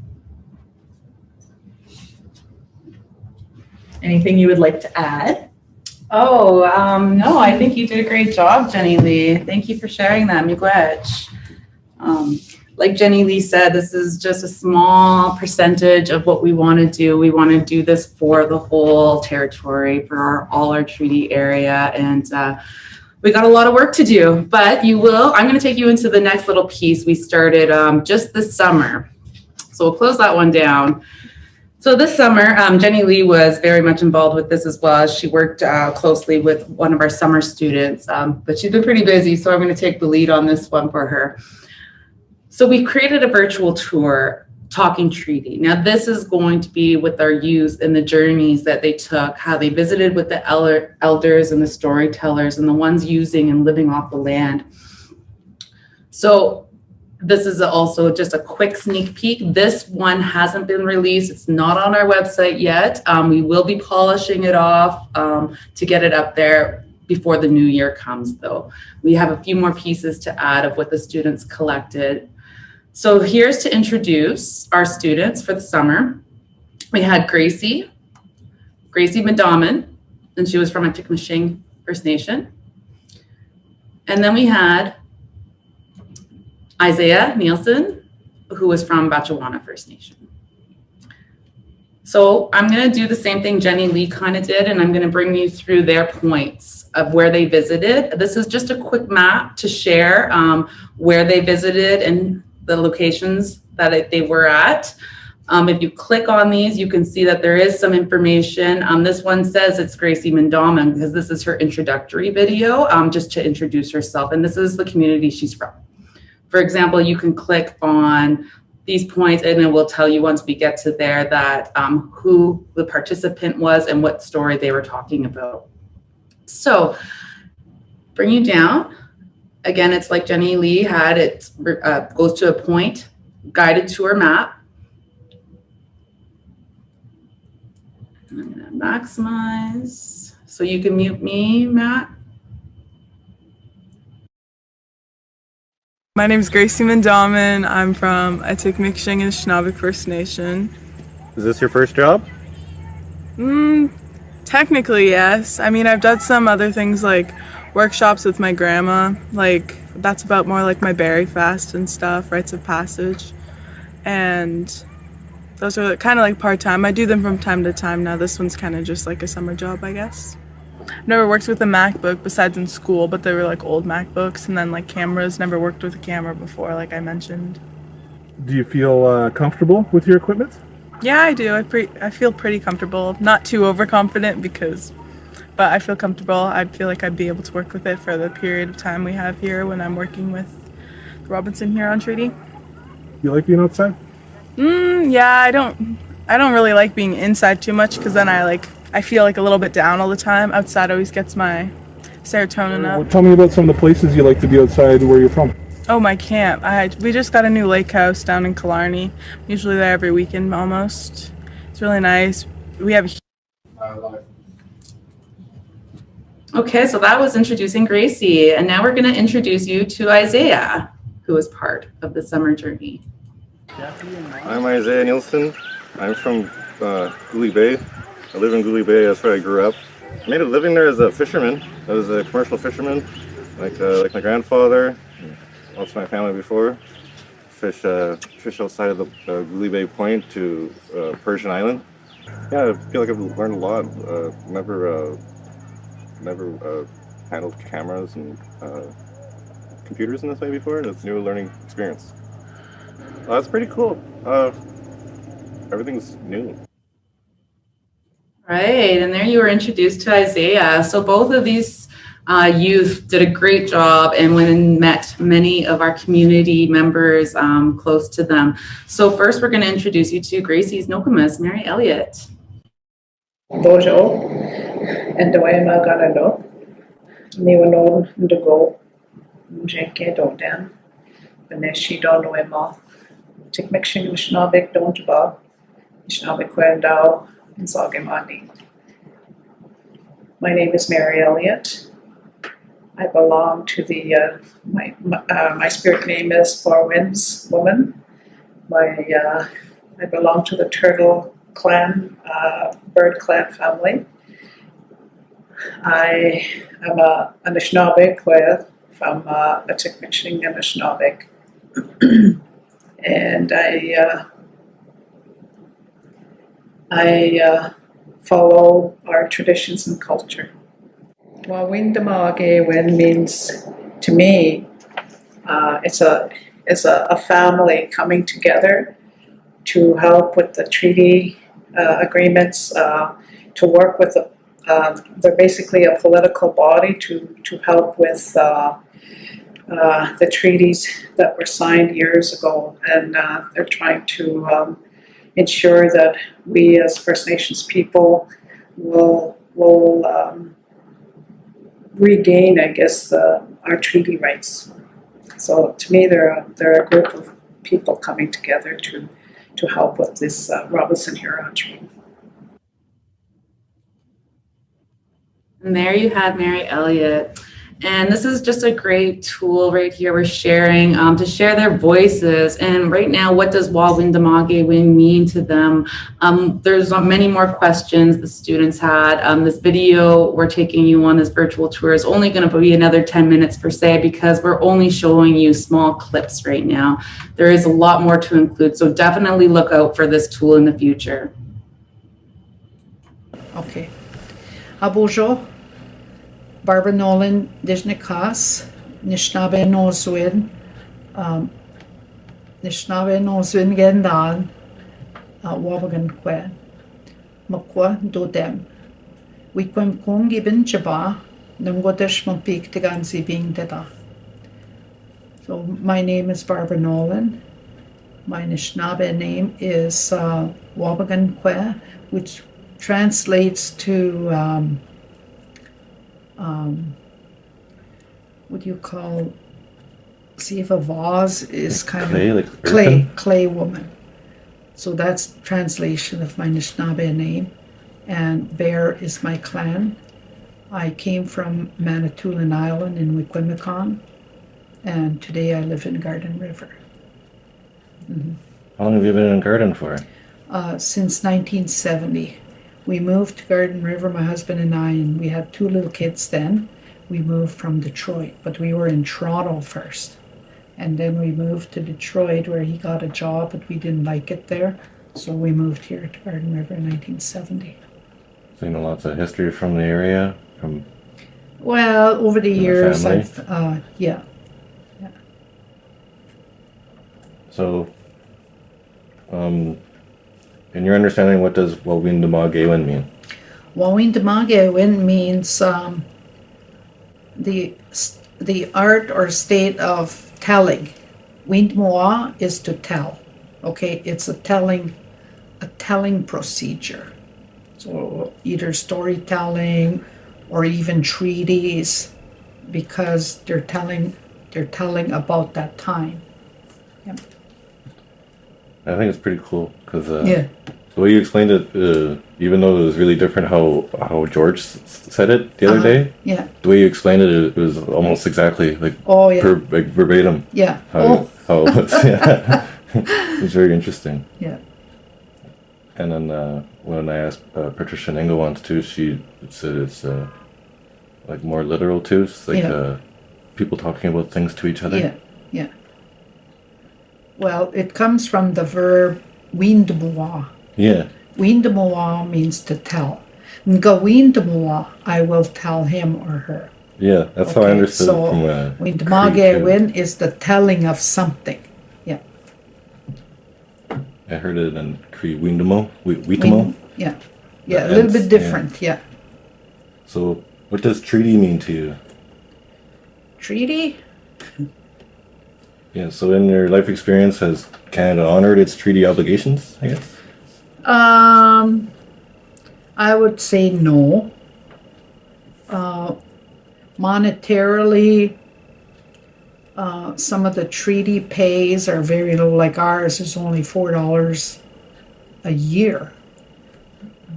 Anything you would like to add? Oh, no, I think you did a great job, Jenny Lee. Thank you for sharing that, miigwech. Like Jenny Lee said, this is just a small percentage of what we want to do. We want to do this for the whole territory, for all our treaty area, and we got a lot of work to do, but I'm going to take you into the next little piece we started just this summer. So we'll close that one down. So this summer, Jenny Lee was very much involved with this as well. She worked closely with one of our summer students, but she's been pretty busy, so I'm going to take the lead on this one for her. So we created a virtual tour, Talking Treaty. Now this is going to be with our youth and the journeys that they took, how they visited with the elders and the storytellers and the ones using and living off the land. So this is also just a quick sneak peek. This one hasn't been released. It's not on our website yet. We will be polishing it off to get it up there before the new year comes, though. We have a few more pieces to add of what the students collected. So here's to introduce our students for the summer. We had Gracie Madaman, and she was from Atikameksheng First Nation. And then we had Isaiah Nielsen, who was from Batchewana First Nation. So I'm going to do the same thing Jenny Lee kind of did, and I'm going to bring you through their points of where they visited. This is just a quick map to share where they visited and the locations that they were at. If you click on these, you can see that there is some information. This one says it's Gracie Mandaman because this is her introductory video, just to introduce herself. And this is the community she's from. For example, you can click on these points and it will tell you once we get to there that who the participant was and what story they were talking about. So bring you down. Again, it's like Jenny Lee had, it goes to a point, guided tour map. I'm gonna maximize, so you can mute me, Matt. My name is Gracie Mandaman. I'm from Atikameksheng and Anishinaabe First Nation. Is this your first job? Technically, yes. I mean, I've done some other things like workshops with my grandma. Like, that's about more like my berry fast and stuff, rites of passage. And those are kind of like part-time. I do them from time to time now. This one's kind of just like a summer job, I guess. I've never worked with a MacBook besides in school, but they were like old MacBooks, and then like cameras. Never worked with a camera before, like I mentioned. Do you feel comfortable with your equipment? Yeah, I do. I feel pretty comfortable. Not too overconfident but I feel comfortable. I feel like I'd be able to work with it for the period of time we have here when I'm working with the Robinson Huron Treaty. You like being outside? Yeah, I don't really like being inside too much because then I feel like a little bit down all the time. Outside always gets my serotonin up. Well, tell me about some of the places you like to be outside where you're from. Oh, my camp. We just got a new lake house down in Killarney. I'm usually there every weekend almost. It's really nice. We have Okay, so that was introducing Gracie, and now we're going to introduce you to Isaiah, who was part of the summer journey. I'm Isaiah Nielsen. I'm from Goulet Bay. I live in Goulet Bay. That's where I grew up. I made a living there as a fisherman. I was a commercial fisherman, like my grandfather, lots of my family before. Fish outside of the Goulet Bay Point to Persian Island. Yeah, I feel like I've learned a lot. Never handled cameras and computers in this way before. It's a new learning experience. It's pretty cool. Everything's new. Right, and there you were introduced to Isaiah. So both of these youth did a great job and went and met many of our community members close to them. So first we're going to introduce you to Gracie's Nokomis, Mary Elliott. Dojo, and the way I'm gonna do, Niwanon, the go, Jenke Dodan, Beneshi Don Wema, Tick Mixing Mishnabik don't ba, Mishnabik Kwendao, and Sagamandi. My name is Mary Elliott. I belong to the, my spirit name is Four Winds Woman. I belong to the Turtle Clan, Bird Clan family. I am a Anishinaabe from Atikameksheng Anishinaabe. And I follow our traditions and culture. Wawindamage Wen means, to me, it's a family coming together to help with the treaty agreements, to work with they're basically a political body to help with the treaties that were signed years ago, and they're trying to ensure that we as First Nations people will regain, I guess, our treaty rights. So to me, they're a group of people coming together to help with this Robinson Huron treaty. And there you had Mary Elliott. And this is just a great tool right here we're sharing to share their voices. And right now, what does Wawindamage mean to them? There's many more questions the students had. This video we're taking you on, this virtual tour, is only going to be another 10 minutes per se, because we're only showing you small clips right now. There is a lot more to include, so definitely look out for this tool in the future. Okay. Bonjour. Barbara Nolan, Dishnikas, Nishnabe Noswin, Nishnabe Noswin Gendan, Wabagan Quen, Makwa Dodem. Wikwem Kung Gibbon Jaba, Numgodesh Mumpik Tegansi being Deda. So my name is Barbara Nolan. My Nishnabe name is Wabagan Que, which translates to what do you call, see if a vase is kind clay, of like clay woman. So that's translation of my Anishinaabe name, and Bear is my clan. I came from Manitoulin Island in Wikwemikong, and today I live in Garden River. Mm-hmm. How long have you been in Garden for? Since 1970. We moved to Garden River, my husband and I, and we had 2 little kids then. We moved from Detroit, but we were in Toronto first. And then we moved to Detroit where he got a job, but we didn't like it there. So we moved here to Garden River in 1970. So you know lots of history from the area? Well, over the years, family? Yeah. So, in your understanding, what does Wawindamage mean? Wawindamage means the art or state of telling. Windmoa is to tell. Okay, it's a telling procedure. So either storytelling or even treaties, because they're telling about that time. Yep. I think it's pretty cool because Yeah. the way you explained it, even though it was really different how George said it the other day, Yeah. the way you explained it, it was almost exactly like like verbatim. Yeah. How it was. Yeah. It was very interesting. Yeah. And then when I asked Patricia Engel once too, she said it's like more literal too. It's like people talking about things to each other. Yeah, yeah. Well, it comes from the verb windmoa. Yeah. Windmoa means to tell. Nga windmoa, I will tell him or her. Yeah, that's how I understood so it from windmagewin is the telling of something. Yeah. I heard it in Cree Witamo. Yeah. Yeah, a little bit different, yeah. So what does treaty mean to you? Treaty? Yeah, so in your life experience, has Canada honored its treaty obligations, I guess? I would say no. Monetarily, some of the treaty pays are very low, like ours is only $4 a year.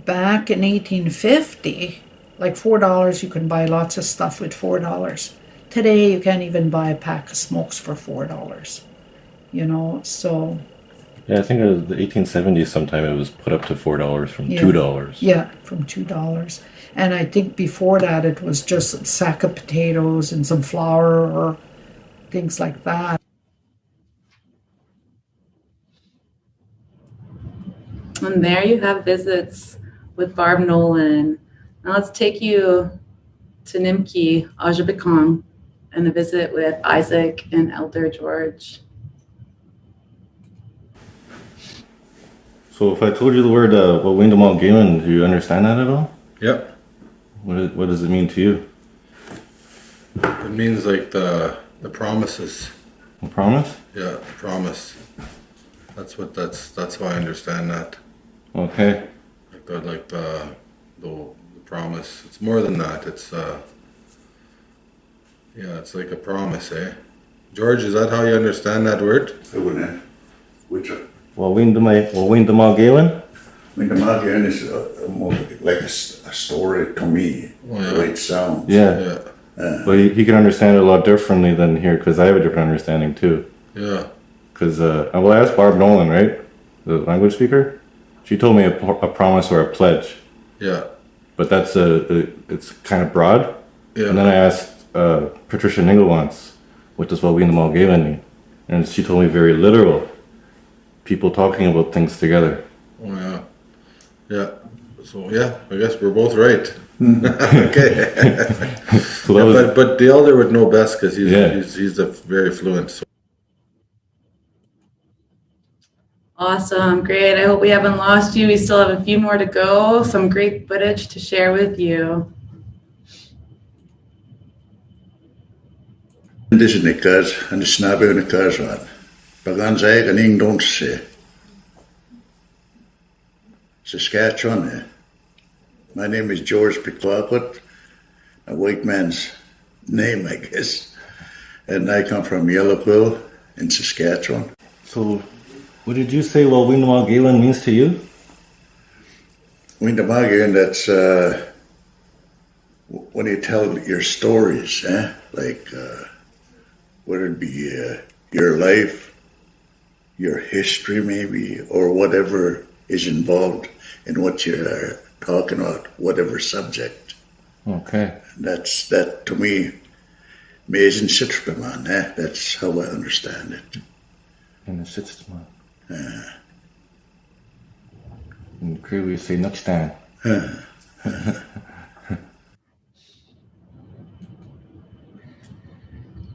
Back in 1850, like $4, you can buy lots of stuff with $4. Today, you can't even buy a pack of smokes for $4, you know, so. Yeah, I think it was the 1870s sometime it was put up to $4 from $2. Yeah, from $2. And I think before that it was just a sack of potatoes and some flour or things like that. And there you have visits with Barb Nolan. Now let's take you to Nimki, Ajabikong, and a visit with Isaac and Elder George. So if I told you the word Wawindamal Galen, do you understand that at all? Yep. What does it mean to you? It means like the promises. A promise? Yeah, promise. That's how I understand that. Okay. Like the promise. It's more than that. It's it's like a promise, eh? George, is that how you understand that word? I wouldn't. Which Wawindamal Galen? Windmill is more like a story to me. Oh, yeah. The way it sounds. Yeah. But he can understand it a lot differently than here, because I have a different understanding too. Yeah. Because I asked Barb Nolan, right, the language speaker. She told me a promise or a pledge. Yeah. But that's it's kind of broad. Yeah. And then I asked Patricia Engel once, what does Wawindamal Galen mean? And she told me very literal. People talking about things together. Oh yeah. Yeah. So yeah, I guess we're both right. Okay. So but the elder would know best because he's a very fluent. So. Awesome, great. I hope we haven't lost you. We still have a few more to go. Some great footage to share with you. Dis is niks en de snappen hun niks aan. We gaan zeggen ing don't say. Saskatchewan, eh? My name is George Pequawput, a white man's name, I guess. And I come from Yellowquill in Saskatchewan. So, what did you say Wawindamal Galen means to you? Windamagan, that's when you tell your stories, eh? Like, whether it be your life, your history maybe, or whatever is involved in what you're talking about, whatever subject. Okay. That to me, amazing Sitterman, eh? That's how I understand it. In the Sitterman. In Cree we say next time.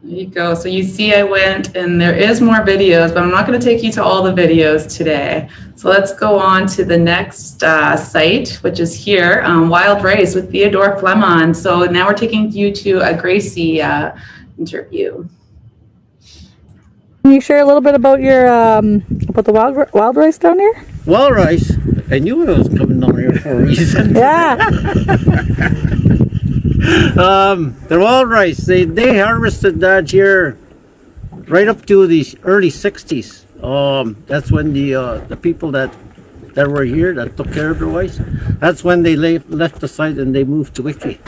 There you go. So you see I went, and there is more videos, but I'm not going to take you to all the videos today. So let's go on to the next site, which is here, Wild Rice with Theodore Flemon. So now we're taking you to a Gracie interview. Can you share a little bit about your about the wild rice down here? Wild rice? I knew I was coming down here for a reason. Yeah. The wild rice, they harvested that here right up to the early 60s. That's when the people that were here that took care of the rice, that's when they left the site and they moved to Wiki.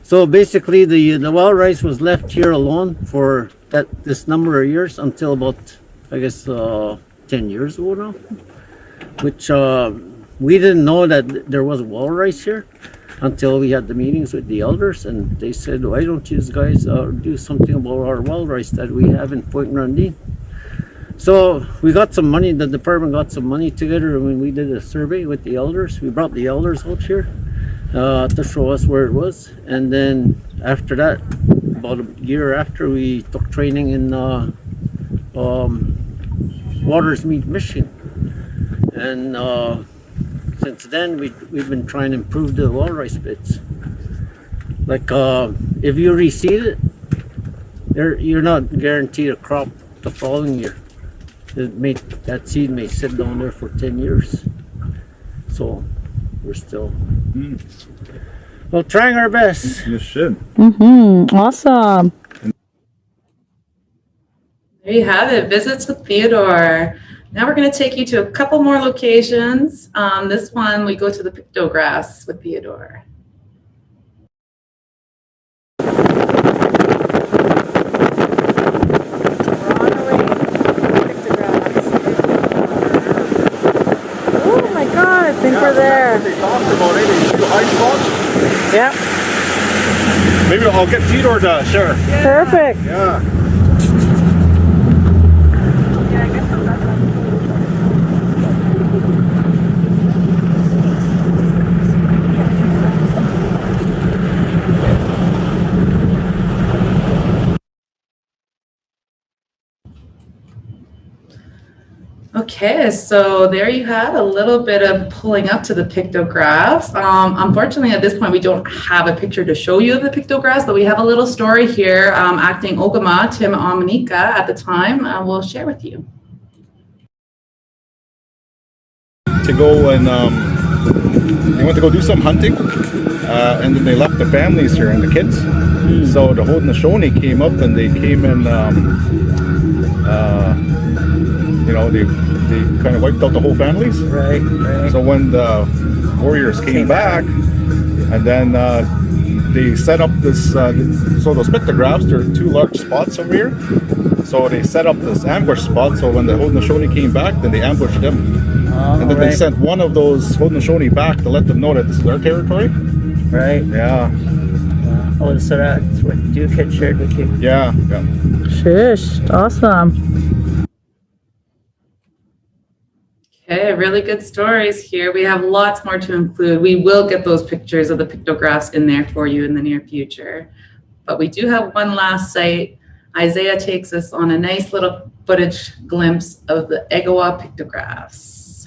So basically the wild rice was left here alone for this number of years until about, I guess, 10 years ago now, which we didn't know that there was walrus here until we had the meetings with the elders, and they said, why don't you guys do something about our walrus that we have in Point Rundin? So we got some money, the department got some money together, and when we did a survey with the elders, we brought the elders out here to show us where it was. And then after that, about a year after, we took training in Watersmeet, Michigan. And since then, we've been trying to improve the walrus bits. Like if you reseed it, you're not guaranteed a crop the following year. That seed may sit down there for 10 years. So we're still well trying our best. You should. Awesome. There you have it, visits with Theodore. Now we're going to take you to a couple more locations. This one, we go to the pictographs with Theodore. Oh my God, I think we're there. They talked about it, these two high spots. Yep. Maybe I'll get Theodore to share. Perfect. Yeah. Okay, so there you have a little bit of pulling up to the pictographs. Unfortunately, at this point, we don't have a picture to show you of the pictographs, but we have a little story here. Acting Ogama, Tim Omanika at the time, will share with you. To go and they went to go do some hunting, and then they left the families here and the kids. So the Haudenosaunee came up and they came and you know, they kind of wiped out the whole families. Right. So when the warriors came back, and then they set up this, so those pictographs, there are two large spots over here. So they set up this ambush spot, so when the Haudenosaunee came back, then they ambushed them. And then they sent one of those Haudenosaunee back to let them know that this is our territory. Right. Yeah. Oh, so that's what Duke had shared with you. Yeah. Shush. Awesome. Okay, really good stories here. We have lots more to include. We will get those pictures of the pictographs in there for you in the near future. But we do have one last site. Isaiah takes us on a nice little footage glimpse of the Egawa pictographs.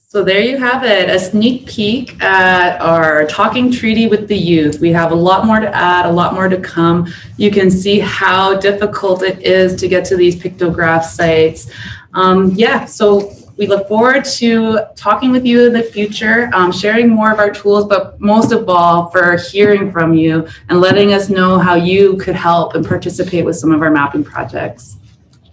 So there you have it, a sneak peek at our Talking Treaty with the Youth. We have a lot more to add, a lot more to come. You can see how difficult it is to get to these pictograph sites. So We look forward to talking with you in the future, sharing more of our tools, but most of all for hearing from you and letting us know how you could help and participate with some of our mapping projects.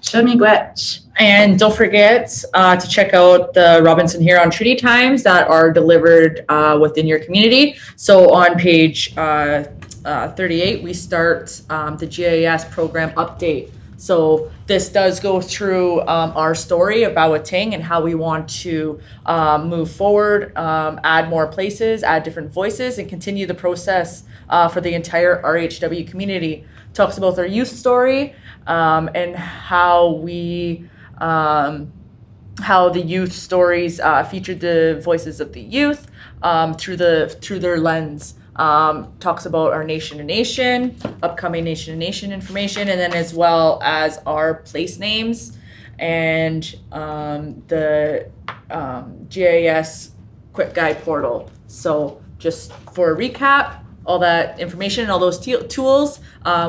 Miigwech. And don't forget to check out the Robinson Huron Treaty Times that are delivered within your community. So on page 38, we start the GIS program update. So this does go through our story about Ting and how we want to move forward, add more places, add different voices, and continue the process for the entire RHW community. Talks about our youth story and how the youth stories featured the voices of the youth through their lens. Talks about our nation to nation, upcoming nation to nation information, and then as well as our place names and the GIS quick guide portal. So just for a recap, all that information and all those tools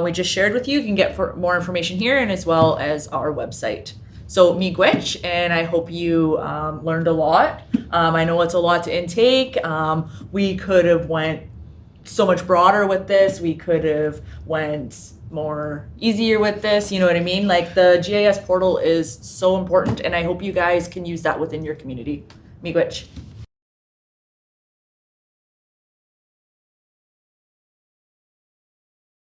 we just shared with you, you can get more information here and as well as our website. So miigwech, and I hope you learned a lot. I know it's a lot to intake. We could have went so much broader with this. We could have went more easier with this. You know what I mean? Like the GIS portal is so important, and I hope you guys can use that within your community. Miigwech.